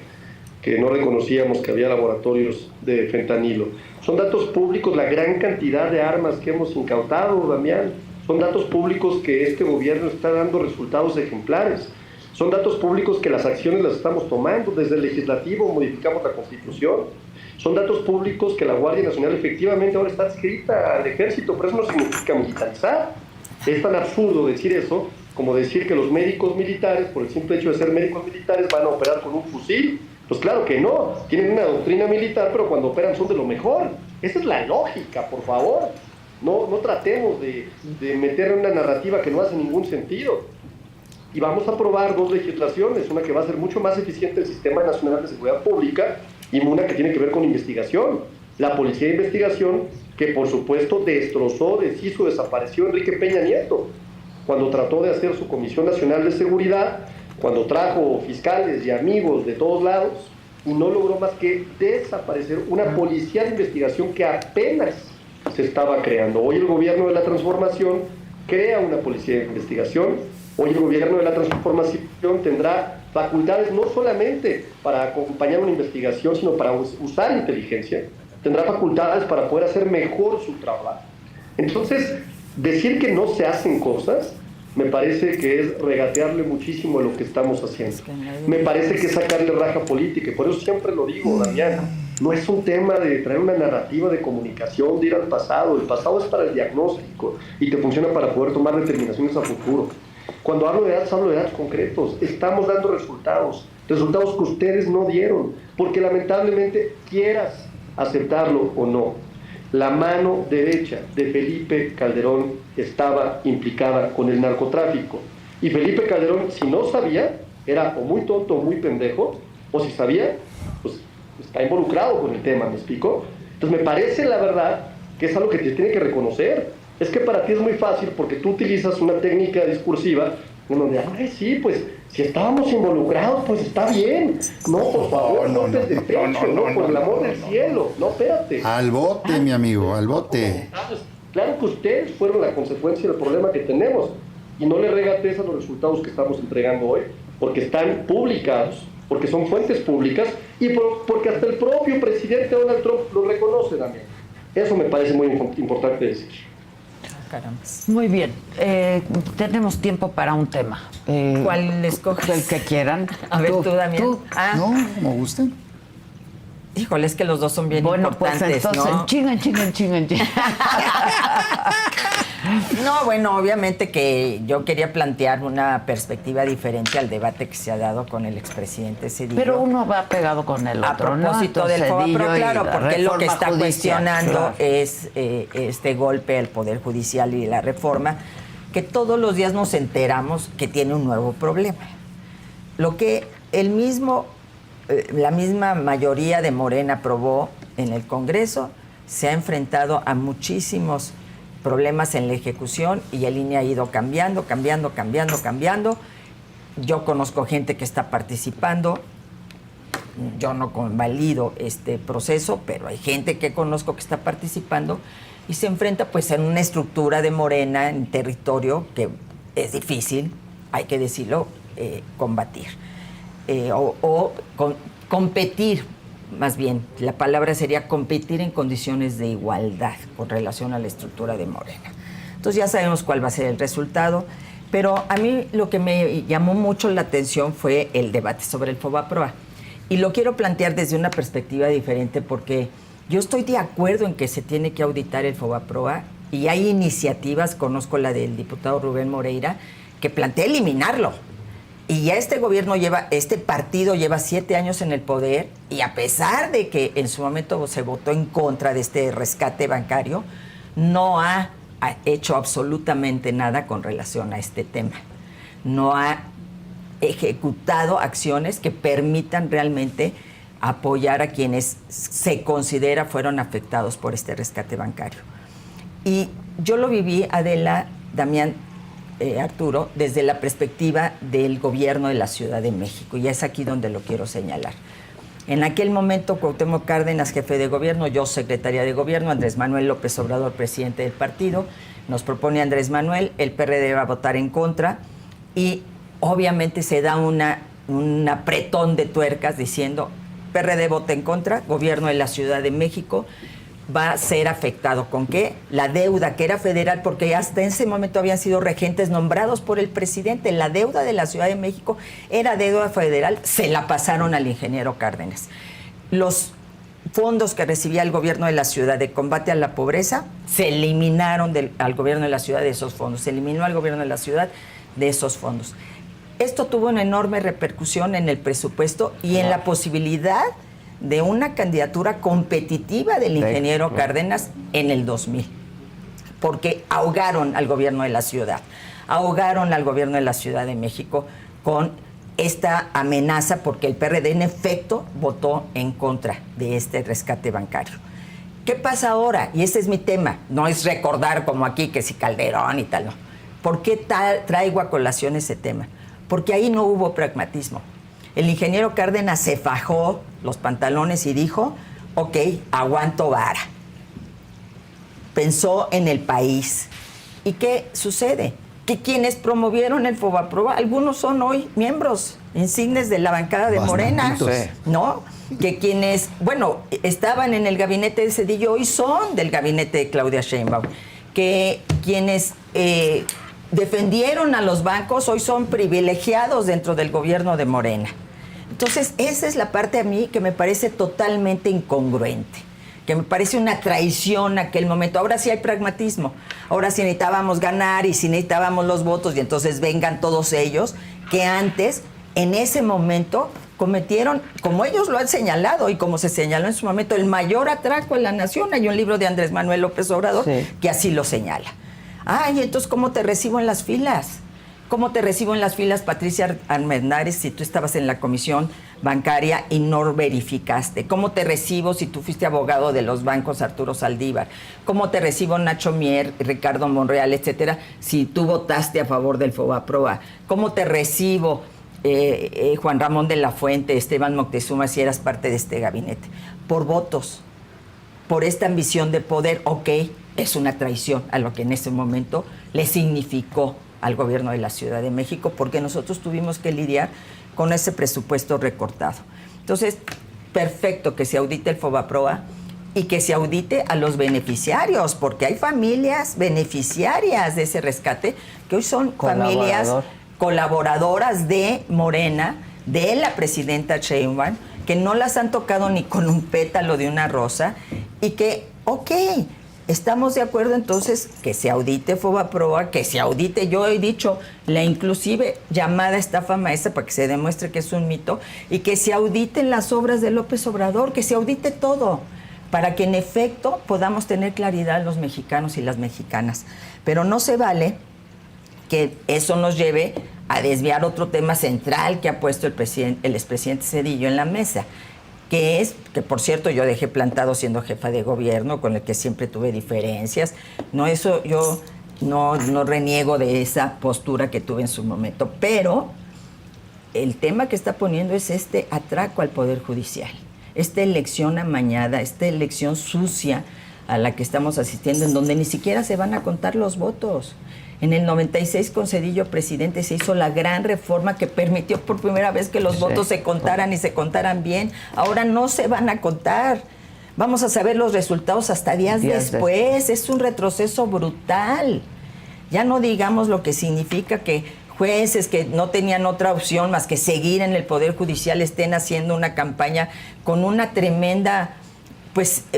que no reconocíamos que había laboratorios de fentanilo. Son datos públicos la gran cantidad de armas que hemos incautado, Damián. Son datos públicos que este gobierno está dando resultados ejemplares. Son datos públicos que las acciones las estamos tomando. Desde el legislativo modificamos la Constitución. Son datos públicos que la Guardia Nacional efectivamente ahora está adscrita al ejército, pero eso no significa militarizar. Es tan absurdo decir eso como decir que los médicos militares, por el simple hecho de ser médicos militares, van a operar con un fusil. Pues claro que no, tienen una doctrina militar, pero cuando operan son de lo mejor. Esa es la lógica, por favor. No tratemos de meter una narrativa que no hace ningún sentido. Y vamos a aprobar 2 legislaciones, una que va a ser mucho más eficiente el Sistema Nacional de Seguridad Pública y una que tiene que ver con investigación. La Policía de Investigación, que por supuesto destrozó, deshizo, desapareció Enrique Peña Nieto, cuando trató de hacer su Comisión Nacional de Seguridad, cuando trajo fiscales y amigos de todos lados, y no logró más que desaparecer una policía de investigación que apenas se estaba creando. Hoy el gobierno de la transformación crea una policía de investigación. Hoy el gobierno de la transformación tendrá facultades no solamente para acompañar una investigación, sino para usar inteligencia. Tendrá facultades para poder hacer mejor su trabajo. Entonces, decir que no se hacen cosas me parece que es regatearle muchísimo a lo que estamos haciendo. Me parece que es sacarle raja política, y por eso siempre lo digo, Damián, no es un tema de traer una narrativa de comunicación, de ir al pasado. El pasado es para el diagnóstico y te funciona para poder tomar determinaciones a futuro. Cuando hablo de datos concretos. Estamos dando resultados que ustedes no dieron, porque lamentablemente, quieras aceptarlo o no, la mano derecha de Felipe Calderón estaba implicada con el narcotráfico. Y Felipe Calderón, si no sabía, era o muy tonto o muy pendejo, o si sabía, pues está involucrado con el tema, ¿me explico? Entonces me parece, la verdad, que es algo que te tiene que reconocer. Es que para ti es muy fácil porque tú utilizas una técnica discursiva donde, ay, sí, pues si estábamos involucrados, pues está bien. No, por favor, no te de pecho, por el amor del cielo. No, espérate. Al bote, mi amigo, al bote. Claro que ustedes fueron la consecuencia del problema que tenemos. Y no le regates a los resultados que estamos entregando hoy, porque están publicados, porque son fuentes públicas y porque hasta el propio presidente Donald Trump lo reconoce también. Eso me parece muy importante decir. Caramba. Muy bien, tenemos tiempo para un tema. ¿Cuál escoges? El que quieran. A ver, tú, Damián. No, como gusten. Híjole, es que los dos son bien Bueno, importantes, pues entonces, ¿no? chingan. No, bueno, obviamente que yo quería plantear una perspectiva diferente al debate que se ha dado con el expresidente Zedillo. Pero uno va pegado con el A otro, propósito del FOBAPROA, claro, porque lo que está cuestionando claro, es este golpe al Poder Judicial y la reforma, que todos los días nos enteramos que tiene un nuevo problema. Lo que la misma mayoría de Morena aprobó en el Congreso se ha enfrentado a muchísimos problemas en la ejecución y el INE ha ido cambiando. Yo conozco gente que está participando. Yo no convalido este proceso, pero hay gente que conozco que está participando y se enfrenta pues en una estructura de Morena en territorio que es difícil, hay que decirlo, combatir. Competir, más bien, la palabra sería competir en condiciones de igualdad con relación a la estructura de Morena. Entonces ya sabemos cuál va a ser el resultado, pero a mí lo que me llamó mucho la atención fue el debate sobre el FOBAPROA. Y lo quiero plantear desde una perspectiva diferente porque yo estoy de acuerdo en que se tiene que auditar el FOBAPROA y hay iniciativas, conozco la del diputado Rubén Moreira, que plantea eliminarlo. Y ya este partido lleva 7 años en el poder y a pesar de que en su momento se votó en contra de este rescate bancario, no ha hecho absolutamente nada con relación a este tema. No ha ejecutado acciones que permitan realmente apoyar a quienes se considera fueron afectados por este rescate bancario. Y yo lo viví, Adela, Damián, Arturo, desde la perspectiva del gobierno de la Ciudad de México, y es aquí donde lo quiero señalar. En aquel momento, Cuauhtémoc Cárdenas, jefe de gobierno, yo, secretaria de gobierno, Andrés Manuel López Obrador, presidente del partido, nos propone Andrés Manuel, el PRD va a votar en contra, y obviamente se da un apretón de tuercas diciendo, PRD vota en contra, gobierno de la Ciudad de México, va a ser afectado. ¿Con qué? La deuda, que era federal, porque hasta ese momento habían sido regentes nombrados por el presidente. La deuda de la Ciudad de México era deuda federal, se la pasaron al ingeniero Cárdenas. Los fondos que recibía el gobierno de la ciudad de combate a la pobreza, se eliminaron al gobierno de la ciudad de esos fondos. Se eliminó al gobierno de la ciudad de esos fondos. Esto tuvo una enorme repercusión en el presupuesto y en la posibilidad de una candidatura competitiva del ingeniero Cárdenas en el 2000, porque ahogaron al gobierno de la ciudad, ahogaron al gobierno de la Ciudad de México con esta amenaza, porque el PRD en efecto votó en contra de este rescate bancario. ¿Qué pasa ahora? Y ese es mi tema, no es recordar como aquí que si Calderón y tal, no. ¿Por qué traigo a colación ese tema? Porque ahí no hubo pragmatismo. El ingeniero Cárdenas se fajó los pantalones y dijo, ok, aguanto vara. Pensó en el país. ¿Y qué sucede? Que quienes promovieron el FOBAPROA, algunos son hoy miembros insignes de la bancada de Morena, ¿no? Que quienes, bueno, estaban en el gabinete de Zedillo, hoy son del gabinete de Claudia Sheinbaum. Que quienes defendieron a los bancos hoy son privilegiados dentro del gobierno de Morena. Entonces, esa es la parte a mí que me parece totalmente incongruente, que me parece una traición aquel momento. Ahora sí hay pragmatismo, ahora sí necesitábamos ganar y sí necesitábamos los votos y entonces vengan todos ellos que antes, en ese momento, cometieron, como ellos lo han señalado y como se señaló en su momento, el mayor atraco en la nación. Hay un libro de Andrés Manuel López Obrador que así lo señala. Y entonces, ¿cómo te recibo en las filas? ¿Cómo te recibo en las filas, Patricia Armendáriz, si tú estabas en la comisión bancaria y no verificaste? ¿Cómo te recibo si tú fuiste abogado de los bancos, Arturo Saldívar? ¿Cómo te recibo Nacho Mier, Ricardo Monreal, etcétera, si tú votaste a favor del FOBAPROA? ¿Cómo te recibo Juan Ramón de la Fuente, Esteban Moctezuma, si eras parte de este gabinete? Por votos, por esta ambición de poder. Ok, es una traición a lo que en ese momento le significó al gobierno de la Ciudad de México, porque nosotros tuvimos que lidiar con ese presupuesto recortado. Entonces, perfecto que se audite el FOBAPROA y que se audite a los beneficiarios, porque hay familias beneficiarias de ese rescate que hoy son familias colaboradoras de Morena, de la presidenta Sheinbaum, que no las han tocado ni con un pétalo de una rosa y que, ok, estamos de acuerdo entonces que se audite FOBAPROA, que se audite, yo he dicho, la inclusive llamada estafa maestra para que se demuestre que es un mito, y que se auditen las obras de López Obrador, que se audite todo, para que en efecto podamos tener claridad los mexicanos y las mexicanas. Pero no se vale que eso nos lleve a desviar otro tema central que ha puesto el expresidente Zedillo en la mesa, que es, que por cierto yo dejé plantado siendo jefa de gobierno, con el que siempre tuve diferencias. No, eso yo no reniego de esa postura que tuve en su momento, pero el tema que está poniendo es este atraco al Poder Judicial, esta elección amañada, esta elección sucia a la que estamos asistiendo, en donde ni siquiera se van a contar los votos. En el 96, con Zedillo presidente, se hizo la gran reforma que permitió por primera vez que los votos se contaran y se contaran bien. Ahora no se van a contar. Vamos a saber los resultados hasta días después. Es un retroceso brutal. Ya no digamos lo que significa que jueces que no tenían otra opción más que seguir en el Poder Judicial estén haciendo una campaña con una tremenda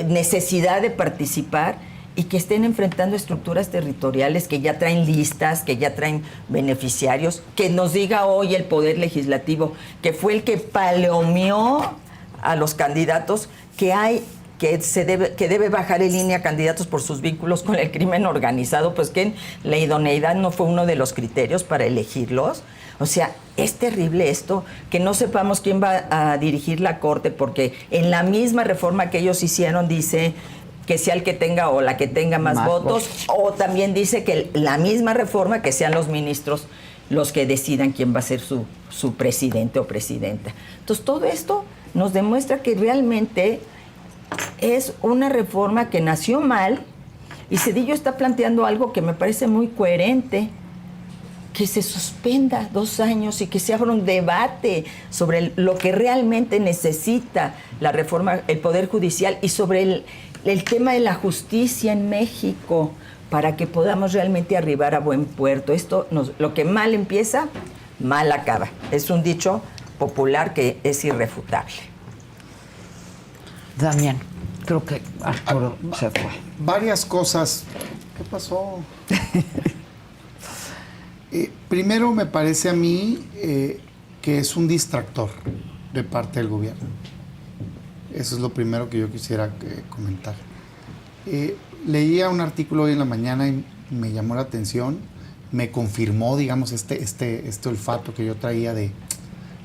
necesidad de participar, y que estén enfrentando estructuras territoriales que ya traen listas, que ya traen beneficiarios, que nos diga hoy el Poder Legislativo, que fue el que palomeó a los candidatos, que debe bajar en línea candidatos por sus vínculos con el crimen organizado, pues que la idoneidad no fue uno de los criterios para elegirlos. O sea, es terrible esto, que no sepamos quién va a dirigir la Corte, porque en la misma reforma que ellos hicieron dice que sea el que tenga o la que tenga más votos, o también dice que la misma reforma que sean los ministros los que decidan quién va a ser su presidente o presidenta. Entonces, todo esto nos demuestra que realmente es una reforma que nació mal, y Zedillo está planteando algo que me parece muy coherente, que se suspenda 2 años y que se abra un debate sobre lo que realmente necesita la reforma, el Poder Judicial, y sobre el tema de la justicia en México, para que podamos realmente arribar a buen puerto. Lo que mal empieza, mal acaba. Es un dicho popular que es irrefutable. Damián, creo que Arturo se fue. Varias cosas. ¿Qué pasó? Primero, me parece a mí que es un distractor de parte del gobierno. Eso es lo primero que yo quisiera comentar. Leía un artículo hoy en la mañana y me llamó la atención, me confirmó, digamos, este olfato que yo traía de,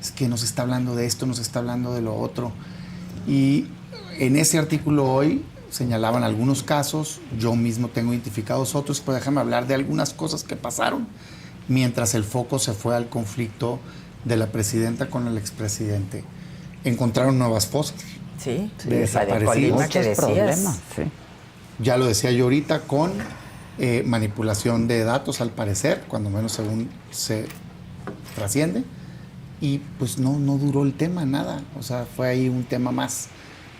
es que nos está hablando de esto, nos está hablando de lo otro. Y en ese artículo hoy señalaban algunos casos, yo mismo tengo identificados otros, pero déjame hablar de algunas cosas que pasaron mientras el foco se fue al conflicto de la presidenta con el expresidente. Encontraron nuevas fosas. Sí, de desaparecidos. Muchos problemas. Sí. Ya lo decía yo ahorita, con manipulación de datos, al parecer, cuando menos según se trasciende. Y pues no duró el tema, nada. O sea, fue ahí un tema más,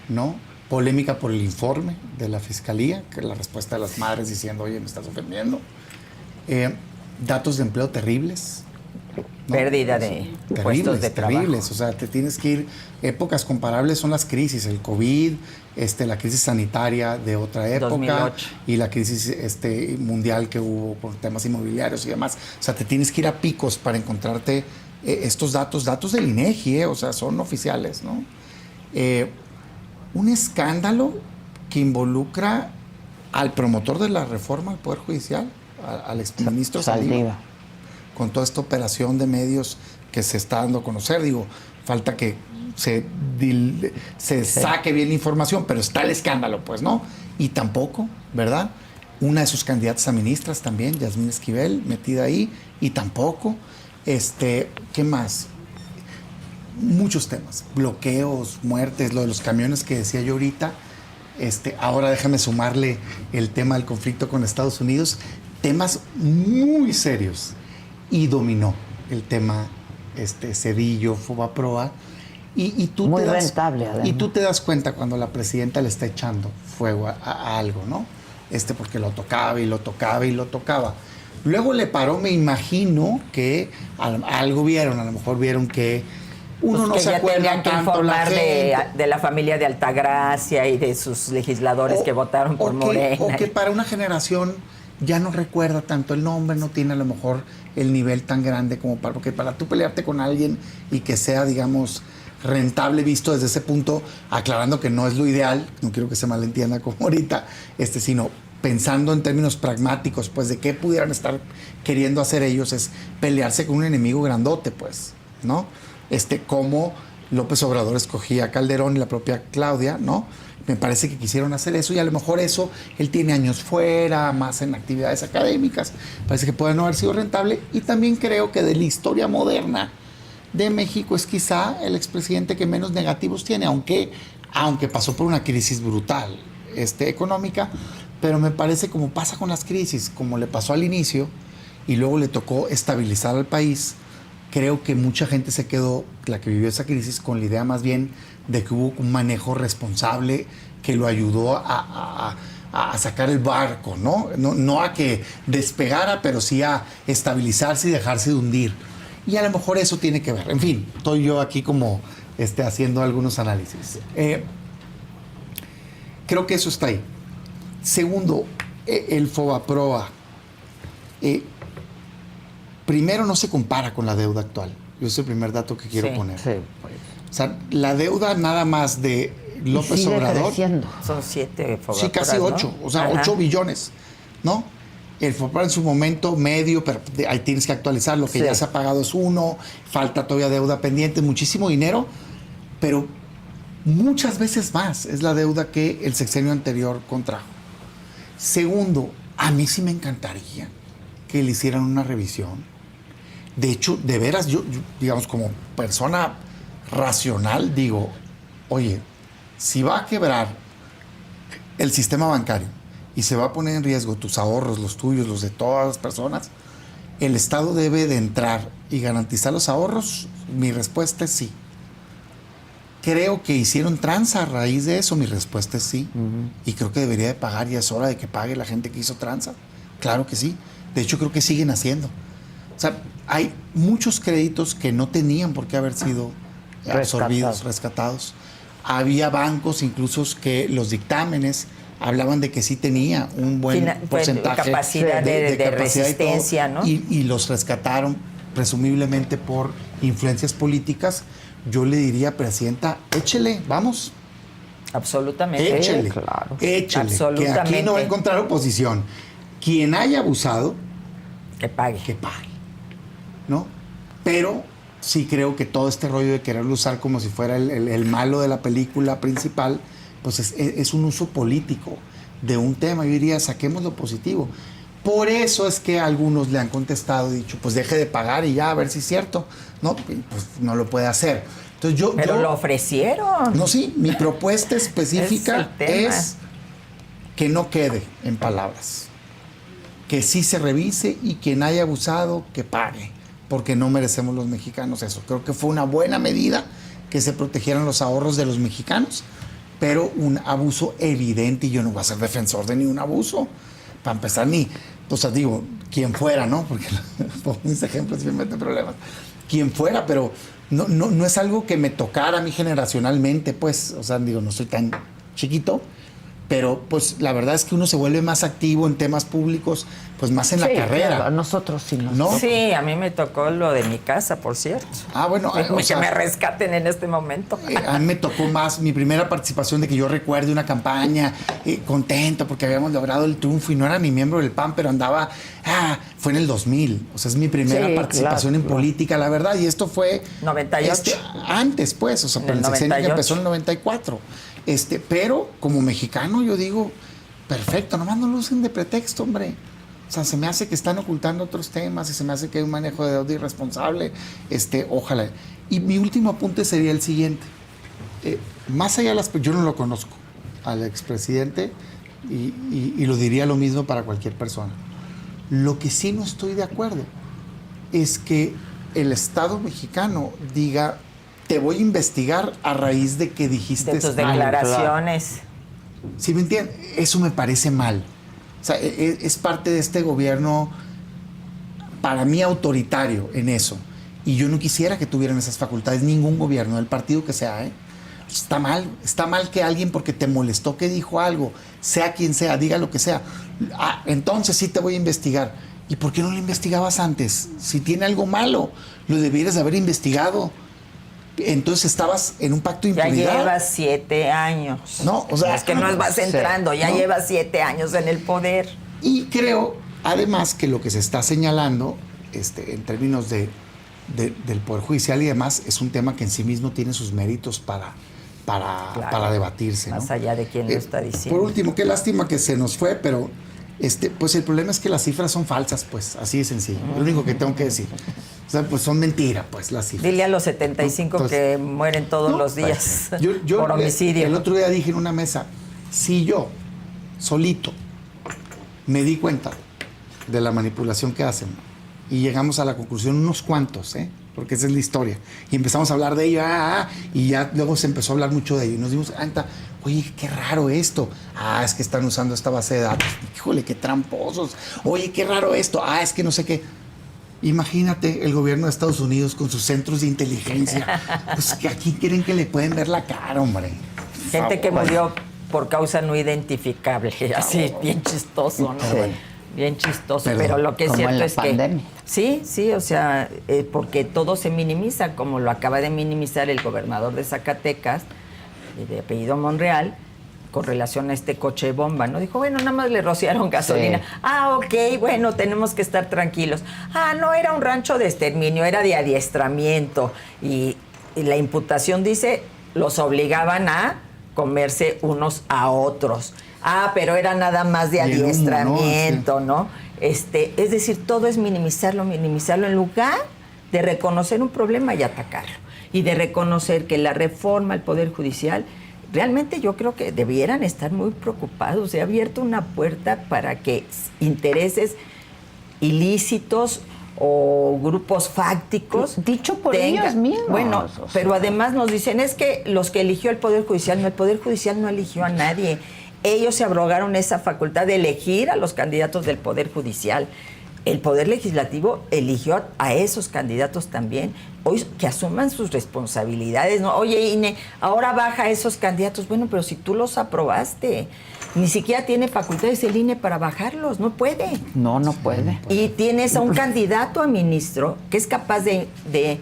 ¿no? Polémica por el informe de la Fiscalía, que es la respuesta de las madres diciendo, oye, me estás ofendiendo. Datos de empleo terribles. ¿no? Pérdida de puestos de trabajo. Terribles, o sea, te tienes que ir. Épocas comparables son las crisis, el COVID, la crisis sanitaria de otra época 2008. Y la crisis mundial que hubo por temas inmobiliarios y demás. O sea, te tienes que ir a picos para encontrarte estos datos del INEGI, o sea, son oficiales, ¿no? Un escándalo que involucra al promotor de la reforma al Poder Judicial, al exministro Saldívar, con toda esta operación de medios que se está dando a conocer. Digo, falta que se saque bien la información, pero está el escándalo, pues, ¿no? Y tampoco, ¿verdad? Una de sus candidatas a ministras también, Yasmín Esquivel, metida ahí, y tampoco. ¿Qué más? Muchos temas, bloqueos, muertes, lo de los camiones que decía yo ahorita. Ahora déjame sumarle el tema del conflicto con Estados Unidos, temas muy serios. Y dominó el tema Cedillo, Fobaproa. Y tú muy rentable, además. Y tú te das cuenta cuando la presidenta le está echando fuego a algo, ¿no? Porque lo tocaba y lo tocaba y lo tocaba. Luego le paró, me imagino que algo vieron, a lo mejor vieron que uno no se acuerda tanto la gente. De la familia de Altagracia y de sus legisladores que votaron por Morena. O que para una generación ya no recuerda tanto el nombre, no tiene a lo mejor el nivel tan grande como porque para tú pelearte con alguien y que sea, digamos, rentable visto desde ese punto, aclarando que no es lo ideal, no quiero que se malentienda como ahorita, sino pensando en términos pragmáticos, pues de qué pudieran estar queriendo hacer ellos, es pelearse con un enemigo grandote, pues, ¿no? Como López Obrador escogía a Calderón y la propia Claudia, ¿no? Me parece que quisieron hacer eso y a lo mejor eso, él tiene años fuera, más en actividades académicas, parece que puede no haber sido rentable. Y también creo que de la historia moderna de México es quizá el expresidente que menos negativos tiene, aunque pasó por una crisis brutal económica, pero me parece, como pasa con las crisis, como le pasó al inicio y luego le tocó estabilizar al país, creo que mucha gente se quedó, la que vivió esa crisis, con la idea más bien de que hubo un manejo responsable que lo ayudó a sacar el barco, ¿no? No a que despegara, pero sí a estabilizarse y dejarse de hundir. Y a lo mejor eso tiene que ver. En fin, estoy yo aquí como haciendo algunos análisis. Creo que eso está ahí. Segundo, el Fobaproa. Primero, no se compara con la deuda actual. Es el primer dato que quiero poner. Sí, pues. O sea, la deuda nada más de López sigue Obrador. Creciendo. Son 7 Fobaproas, Sí, casi 8. ¿No? O sea, 8 billones, ¿no? El Fobaproa en su momento medio, pero ahí tienes que actualizar. Lo que ya se ha pagado es 1, falta todavía deuda pendiente, muchísimo dinero, pero muchas veces más es la deuda que el sexenio anterior contrajo. Segundo, a mí sí me encantaría que le hicieran una revisión. De hecho, de veras, yo digamos, como persona racional, digo, oye, si va a quebrar el sistema bancario y se va a poner en riesgo tus ahorros, los tuyos, los de todas las personas, el Estado debe de entrar y garantizar los ahorros. Mi respuesta es sí. Creo que hicieron tranza a raíz de eso. Mi respuesta es sí. Y creo que debería de pagar, y es hora de que pague la gente que hizo tranza. Claro que sí. De hecho, creo que siguen haciendo. O sea, hay muchos créditos que no tenían por qué haber sido absorbidos, rescatados. Había bancos incluso que los dictámenes hablaban de que sí tenía un buen porcentaje capacidad de resistencia, ¿no? Y los rescataron presumiblemente por influencias políticas. Yo le diría, presidenta, échele, vamos. Absolutamente. Échele, claro. Échele, Absolutamente. que aquí no va a encontrar oposición. Quien haya abusado, que pague, ¿no? Pero sí creo que todo este rollo de quererlo usar como si fuera el malo de la película principal, pues es un uso político de un tema. Yo diría, saquemos lo positivo. Por eso es que algunos le han contestado y dicho, pues deje de pagar y ya, a ver si es cierto. No, pues no lo puede hacer. Entonces Pero lo ofrecieron. No, sí, mi propuesta específica es que no quede en palabras. Que sí se revise y quien haya abusado, que pague. Porque no merecemos los mexicanos eso. Creo que fue una buena medida que se protegieran los ahorros de los mexicanos, pero un abuso evidente, y yo no voy a ser defensor de ni un abuso. Para empezar, o sea, digo, quien fuera, ¿no? Porque por mis ejemplos me meten problemas. Quien fuera, pero no es algo que me tocara a mí generacionalmente, pues. O sea, digo, no soy tan chiquito, pero pues la verdad es que uno se vuelve más activo en temas públicos, pues más en la carrera. Claro, a nosotros sí nos ¿no? Sí, a mí me tocó lo de mi casa, por cierto. Bueno, Que me rescaten en este momento. A mí me tocó más mi primera participación de que yo recuerde una campaña, contento porque habíamos logrado el triunfo y no era ni miembro del PAN, pero andaba, fue en el 2000, o sea, es mi primera participación en política, la verdad, y esto fue... 98. Antes, pues, o sea, pero el sexenio que empezó en el 94. Pero como mexicano yo digo, perfecto, nomás no lo usen de pretexto, hombre. O sea, se me hace que están ocultando otros temas y se me hace que hay un manejo de deuda irresponsable. Ojalá. Y mi último apunte sería el siguiente. Más allá de las... Yo no lo conozco al expresidente y lo diría lo mismo para cualquier persona. Lo que sí no estoy de acuerdo es que el Estado mexicano diga, te voy a investigar a raíz de que dijiste... De tus declaraciones. ¿Sí me entiendes? Eso me parece mal. O sea, es parte de este gobierno, para mí, autoritario en eso. Y yo no quisiera que tuvieran esas facultades ningún gobierno, del partido que sea, ¿eh? Está mal que alguien, porque te molestó que dijo algo, sea quien sea, diga lo que sea. Entonces sí te voy a investigar. ¿Y por qué no lo investigabas antes? Si tiene algo malo, lo debieras haber investigado. Entonces estabas en un pacto de impunidad. Ya llevas 7 años. No, o sea... Es que no vas entrando, ya llevas 7 años en el poder. Y creo, además, que lo que se está señalando, en términos del Poder Judicial y demás, es un tema que en sí mismo tiene sus méritos para debatirse, ¿no? Más allá de quién lo está diciendo. Por último, qué lástima que se nos fue, pero pues el problema es que las cifras son falsas, pues, así de sencillo. Lo único que tengo que decir. O sea, pues son mentiras, pues, las cifras. Dile a los 75 entonces, que mueren todos los días yo por homicidio. El otro día dije en una mesa, si yo, solito, me di cuenta de la manipulación que hacen y llegamos a la conclusión unos cuantos, porque esa es la historia, y empezamos a hablar de ello, y ya luego se empezó a hablar mucho de ello, y nos dimos cuenta, oye, qué raro esto, es que están usando esta base de datos, híjole, qué tramposos, oye, qué raro esto, es que no sé qué. Imagínate el gobierno de Estados Unidos con sus centros de inteligencia, pues que aquí quieren que le pueden ver la cara, hombre. Gente que murió por causa no identificable, así, bien chistoso, ¿no? Sí. Bien chistoso, pero lo que es cierto es que... Sí, o sea, porque todo se minimiza, como lo acaba de minimizar el gobernador de Zacatecas, de apellido Monreal, con relación a este coche bomba, ¿no? Dijo, bueno, nada más le rociaron gasolina. Sí. Ok, bueno, tenemos que estar tranquilos. No era un rancho de exterminio, era de adiestramiento. Y la imputación dice, los obligaban a comerse unos a otros. Pero era nada más de adiestramiento, ¿no? Es decir, todo es minimizarlo en lugar de reconocer un problema y atacarlo. Y de reconocer que la reforma al Poder Judicial, realmente yo creo que debieran estar muy preocupados. Se ha abierto una puerta para que intereses ilícitos o grupos fácticos... Dicho por ellos mismos. Bueno, pero además nos dicen, es que los que eligió el Poder Judicial, el Poder Judicial no eligió a nadie. Ellos se abrogaron esa facultad de elegir a los candidatos del Poder Judicial. El Poder Legislativo eligió a esos candidatos también. Hoy que asuman sus responsabilidades, ¿no? Oye, INE, ahora baja a esos candidatos. Bueno, pero si tú los aprobaste, ni siquiera tiene facultades el INE para bajarlos, no puede. No puede. Y tienes a un candidato a ministro que es capaz de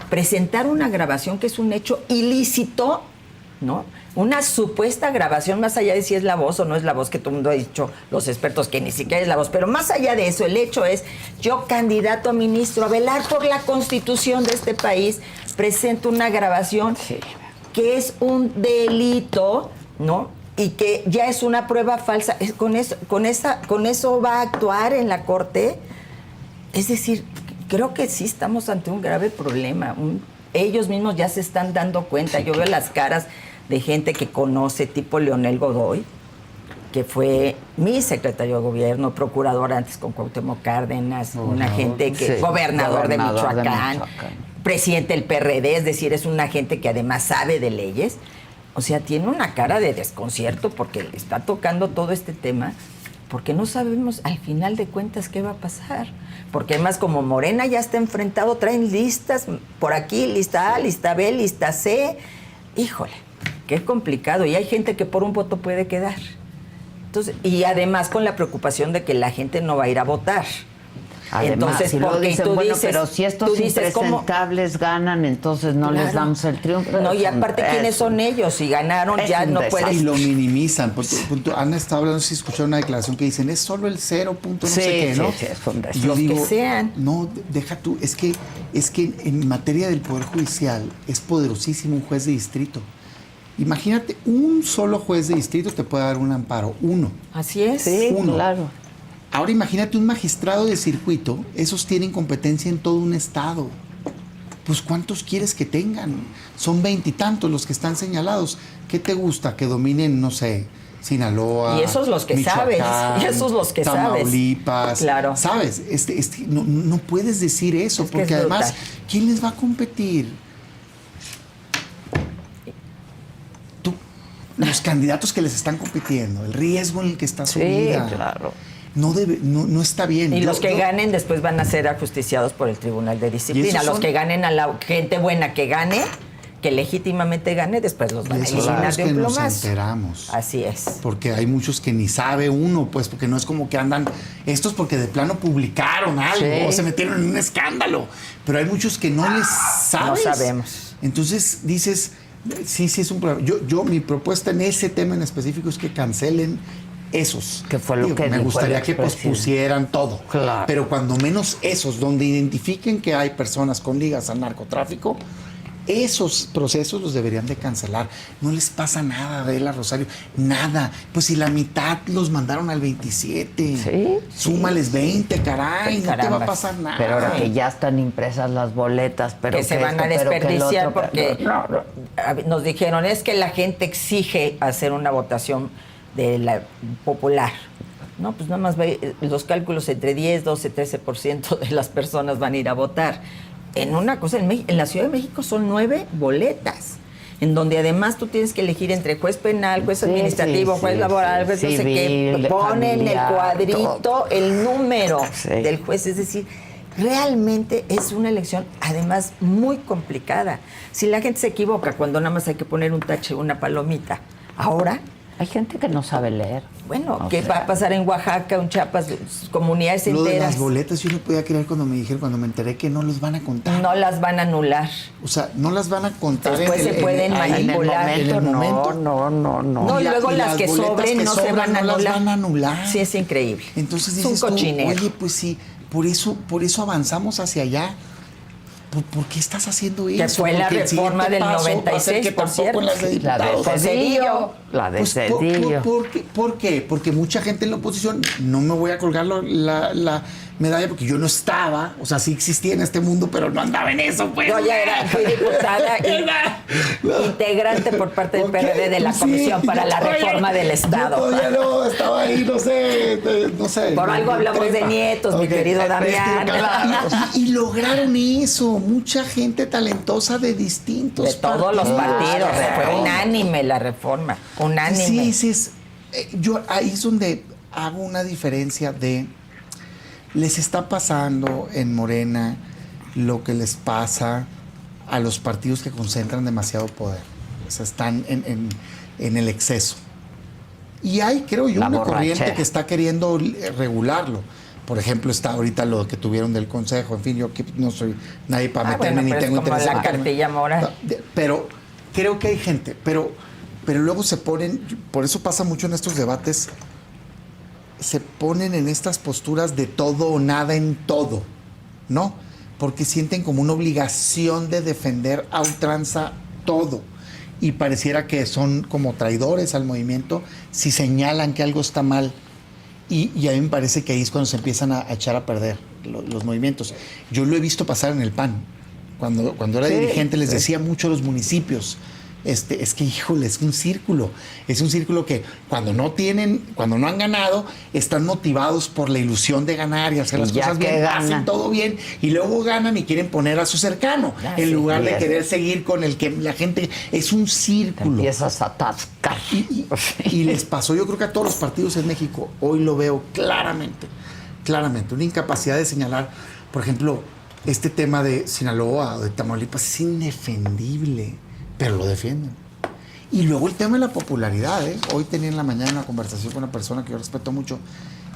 presentar una grabación que es un hecho ilícito, ¿no? Una supuesta grabación, más allá de si es la voz o no es la voz, que todo el mundo ha dicho, los expertos, que ni siquiera es la voz, pero más allá de eso, el hecho es, yo, candidato a ministro, a velar por la Constitución de este país, presento una grabación que es un delito, ¿no? Y que ya es una prueba falsa. Con eso va a actuar en la Corte. Es decir, creo que sí estamos ante un grave problema. Ellos mismos ya se están dando cuenta. Yo veo las caras de gente que conoce, tipo Leonel Godoy, que fue mi secretario de gobierno, procurador antes con Cuauhtémoc Cárdenas, una gente que gobernador de Michoacán, presidente del PRD, es decir, es una gente que además sabe de leyes. O sea, tiene una cara de desconcierto porque le está tocando todo este tema, porque no sabemos al final de cuentas qué va a pasar. Porque además, como Morena ya está enfrentado, traen listas por aquí, lista A, lista B, lista C. Híjole, qué complicado. Y hay gente que por un voto puede quedar. Entonces, y además con la preocupación de que la gente no va a ir a votar. Además, entonces, si luego dicen, bueno, dices, pero si estos impresentables ganan, entonces no les damos el triunfo. No, y aparte, ¿quiénes son ellos? Si ganaron, ya no puedes... Y lo minimizan. Han estado hablando, si escucharon una declaración que dicen, es solo el 0. No sé qué, ¿no? Sí, es un Yo digo, que sean. no, deja tú, es que en materia del Poder Judicial es poderosísimo un juez de distrito. Imagínate, un solo juez de distrito te puede dar un amparo, uno. Así es. Sí, Uno. claro. Ahora imagínate un magistrado de circuito, esos tienen competencia en todo un estado. Pues ¿cuántos quieres que tengan? Son 20 y tantos los que están señalados. ¿Qué te gusta? Que dominen, no sé, Sinaloa, Y esos los que sabes, y esos los que Tamaulipas, sabes. Claro. ¿Sabes? No puedes decir eso, Es que porque es además, brutal. ¿quién les va a competir? Los candidatos que les están compitiendo, el riesgo en el que está su vida. Claro. No está bien. Y los que ganen después van a ser ajusticiados por el Tribunal de Disciplina. Los que ganen, a la gente buena que gane, que legítimamente gane, después los van a eliminar de un que nos plumazo. enteramos. Así es. Porque hay muchos que ni sabe uno, pues, porque no es como que andan, estos porque de plano publicaron algo, Sí. o se metieron en un escándalo. Pero hay muchos que no les sabes. No sabemos. Entonces dices, sí es un problema. Mi propuesta en ese tema en específico es que cancelen esos. Que fue lo que me dijo gustaría el que expresidente. pospusieran todo. Claro. Pero cuando menos esos, donde identifiquen que hay personas con ligas al narcotráfico, esos procesos los deberían de cancelar. No les pasa nada, Adela, Rosario, nada. Pues si la mitad los mandaron al 27, Sí, súmales 20, caray, no te va a Carambas. pasar nada. Pero ahora que ya están impresas las boletas, pero que se van a esto, pero que el desperdiciar otro, porque no. nos dijeron, es que la gente exige hacer una votación de la popular. No, pues nada más los cálculos entre 10, 12, 13% de las personas van a ir a votar. En una cosa, en la Ciudad de México son 9 boletas, en donde además tú tienes que elegir entre juez penal, juez administrativo, juez laboral, juez no sé qué, ponen el cuadrito, todo. El número del juez, es decir, realmente es una elección además muy complicada. Si la gente se equivoca cuando nada más hay que poner un tache, una palomita, ahora... Hay gente que no sabe leer. Bueno, ¿qué va a pasar en Oaxaca, en Chiapas, comunidades Lo de enteras? las boletas yo no podía creer cuando me enteré que no los van a contar. No las van a anular. O sea, no las van a contar. Después se pueden manipular. En el momento. No. No, y luego las que boletas sobren no se sobran van a no anular. las van a anular. Sí, es increíble. Entonces es un dices tú, cochinero. oye, pues sí, por eso avanzamos hacia allá. ¿Por qué estás haciendo eso? Que fue la Porque el reforma siguiente del paso va a ser 96, que por tampoco cierto. en las de La de diputados. Cedillo. La de Pues, Cedillo. ¿Por qué? Porque mucha gente en la oposición, no me voy a colgar la medalla porque yo no estaba, o sea, sí existía en este mundo, pero no andaba en eso, pues. Yo ya fui diputada y integrante por parte del PRD de la Sí, Comisión para yo la todavía- Reforma del Estado. Yo todavía no, estaba ahí, no sé. Por algo hablamos de Trepa. nietos, mi Ok, querido Damián. Y lograron eso, mucha gente talentosa de distintos De todos los partidos. Fue unánime la reforma. Unánime. Sí, yo ahí es donde hago una diferencia de les está pasando en Morena lo que les pasa a los partidos que concentran demasiado poder. O sea, están en el exceso. Y hay, creo yo, La una borrachera. corriente que está queriendo regularlo. Por ejemplo, está ahorita lo que tuvieron del Consejo. En fin, yo que no soy nadie para meterme ni pero tengo es como interés en la meterme. cartilla moral. Pero creo que hay gente, pero luego se ponen, por eso pasa mucho en estos debates, se ponen en estas posturas de todo o nada en todo, ¿no? Porque sienten como una obligación de defender a ultranza todo. Y pareciera que son como traidores al movimiento si señalan que algo está mal. Y a mí me parece que ahí es cuando se empiezan a echar a perder los movimientos. Yo lo he visto pasar en el PAN. Cuando era dirigente les decía mucho a los municipios, es que, híjole, es un círculo que cuando no han ganado, están motivados por la ilusión de ganar y hacer las ya cosas que bien, ganan. hacen todo bien, y luego ganan y quieren poner a su cercano, en lugar de querer seguir con el que la gente, es un Te círculo. empiezas a atascar. Y les pasó, yo creo que a todos los partidos en México, hoy lo veo claramente, una incapacidad de señalar, por ejemplo, este tema de Sinaloa o de Tamaulipas es indefendible, pero lo defienden. Y luego el tema de la popularidad, ¿eh? Hoy tenía en la mañana una conversación con una persona que yo respeto mucho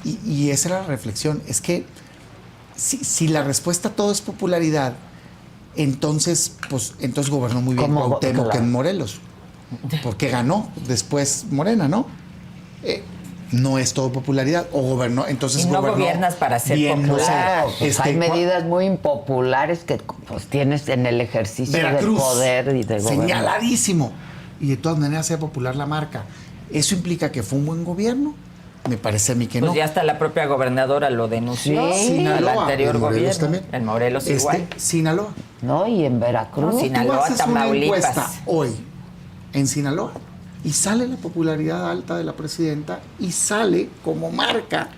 y esa era la reflexión. Es que si la respuesta a todo es popularidad, entonces gobernó muy bien Cuauhtémoc en Morelos. Porque ganó después Morena, ¿no? No es todo popularidad. O gobernó, entonces y no gobernó gobiernas para ser bien, popular. Pues hay medidas muy impopulares que pues tienes en el ejercicio Veracruz, del poder y del gobierno. Señaladísimo. Y de todas maneras sea popular la marca. ¿Eso implica que fue un buen gobierno? Me parece a mí que pues no. ya hasta la propia gobernadora lo denunció. Sí, el Sinaloa, anterior en Morelos gobierno. también. En Morelos igual. Sinaloa. No, y en Veracruz. No, Sinaloa, Tú haces Tamaulipas. una encuesta hoy en Sinaloa y sale la popularidad alta de la presidenta y sale como marca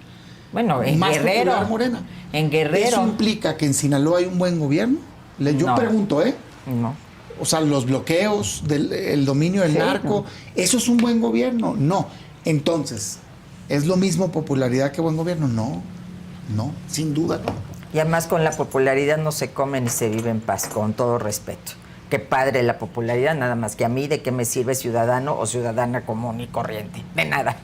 Bueno, en más Guerrero. popular Morena. En Guerrero. ¿Eso implica que en Sinaloa hay un buen gobierno? Yo No. pregunto, No. O sea, los bloqueos, el dominio del narco, ¿eso es un buen gobierno? No. Entonces, ¿es lo mismo popularidad que buen gobierno? No, sin duda no. Y además con la popularidad no se come ni se vive en paz, con todo respeto. Qué padre la popularidad, nada más que a mí, ¿de qué me sirve ciudadano o ciudadana común y corriente? De nada.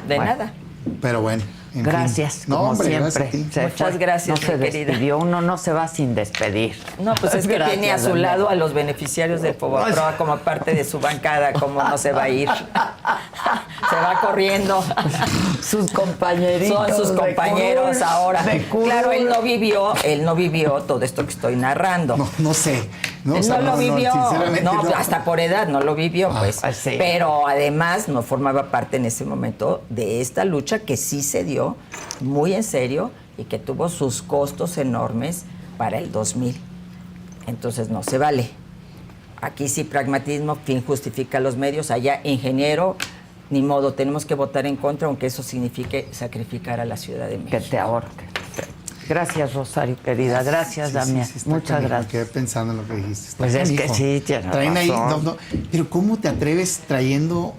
De nada. Pero bueno. Gracias, No, como hombre, siempre. gracias a ti. Muchas gracias, no se mi querida. despidió, uno no se va sin despedir. No, pues es que Gracias, tiene a su Daniel. lado a los beneficiarios del Fobaproa como parte de su bancada, ¿cómo no se va a ir? Se va corriendo. Sus compañeritos. Son sus de compañeros curso, ahora. de curso. Claro, él no vivió todo esto que estoy narrando. No sé. Él O sea, no lo vivió. sinceramente No, no. hasta por edad no lo vivió, pues. sí. Pero además no formaba parte en ese momento de esta lucha que sí se dio muy en serio y que tuvo sus costos enormes para el 2000. Entonces no se vale. Aquí sí pragmatismo, fin justifica los medios. Allá ingeniero, ni modo, tenemos que votar en contra, aunque eso signifique sacrificar a la Ciudad de México. Que te ahorque. Gracias, Rosario, querida. Gracias, Sí, Damián. está Muchas canijo. gracias. Me quedé pensando en lo que dijiste. Está Pues es que canijo. sí, tienes Traen ahí, razón. pero ¿cómo te atreves trayendo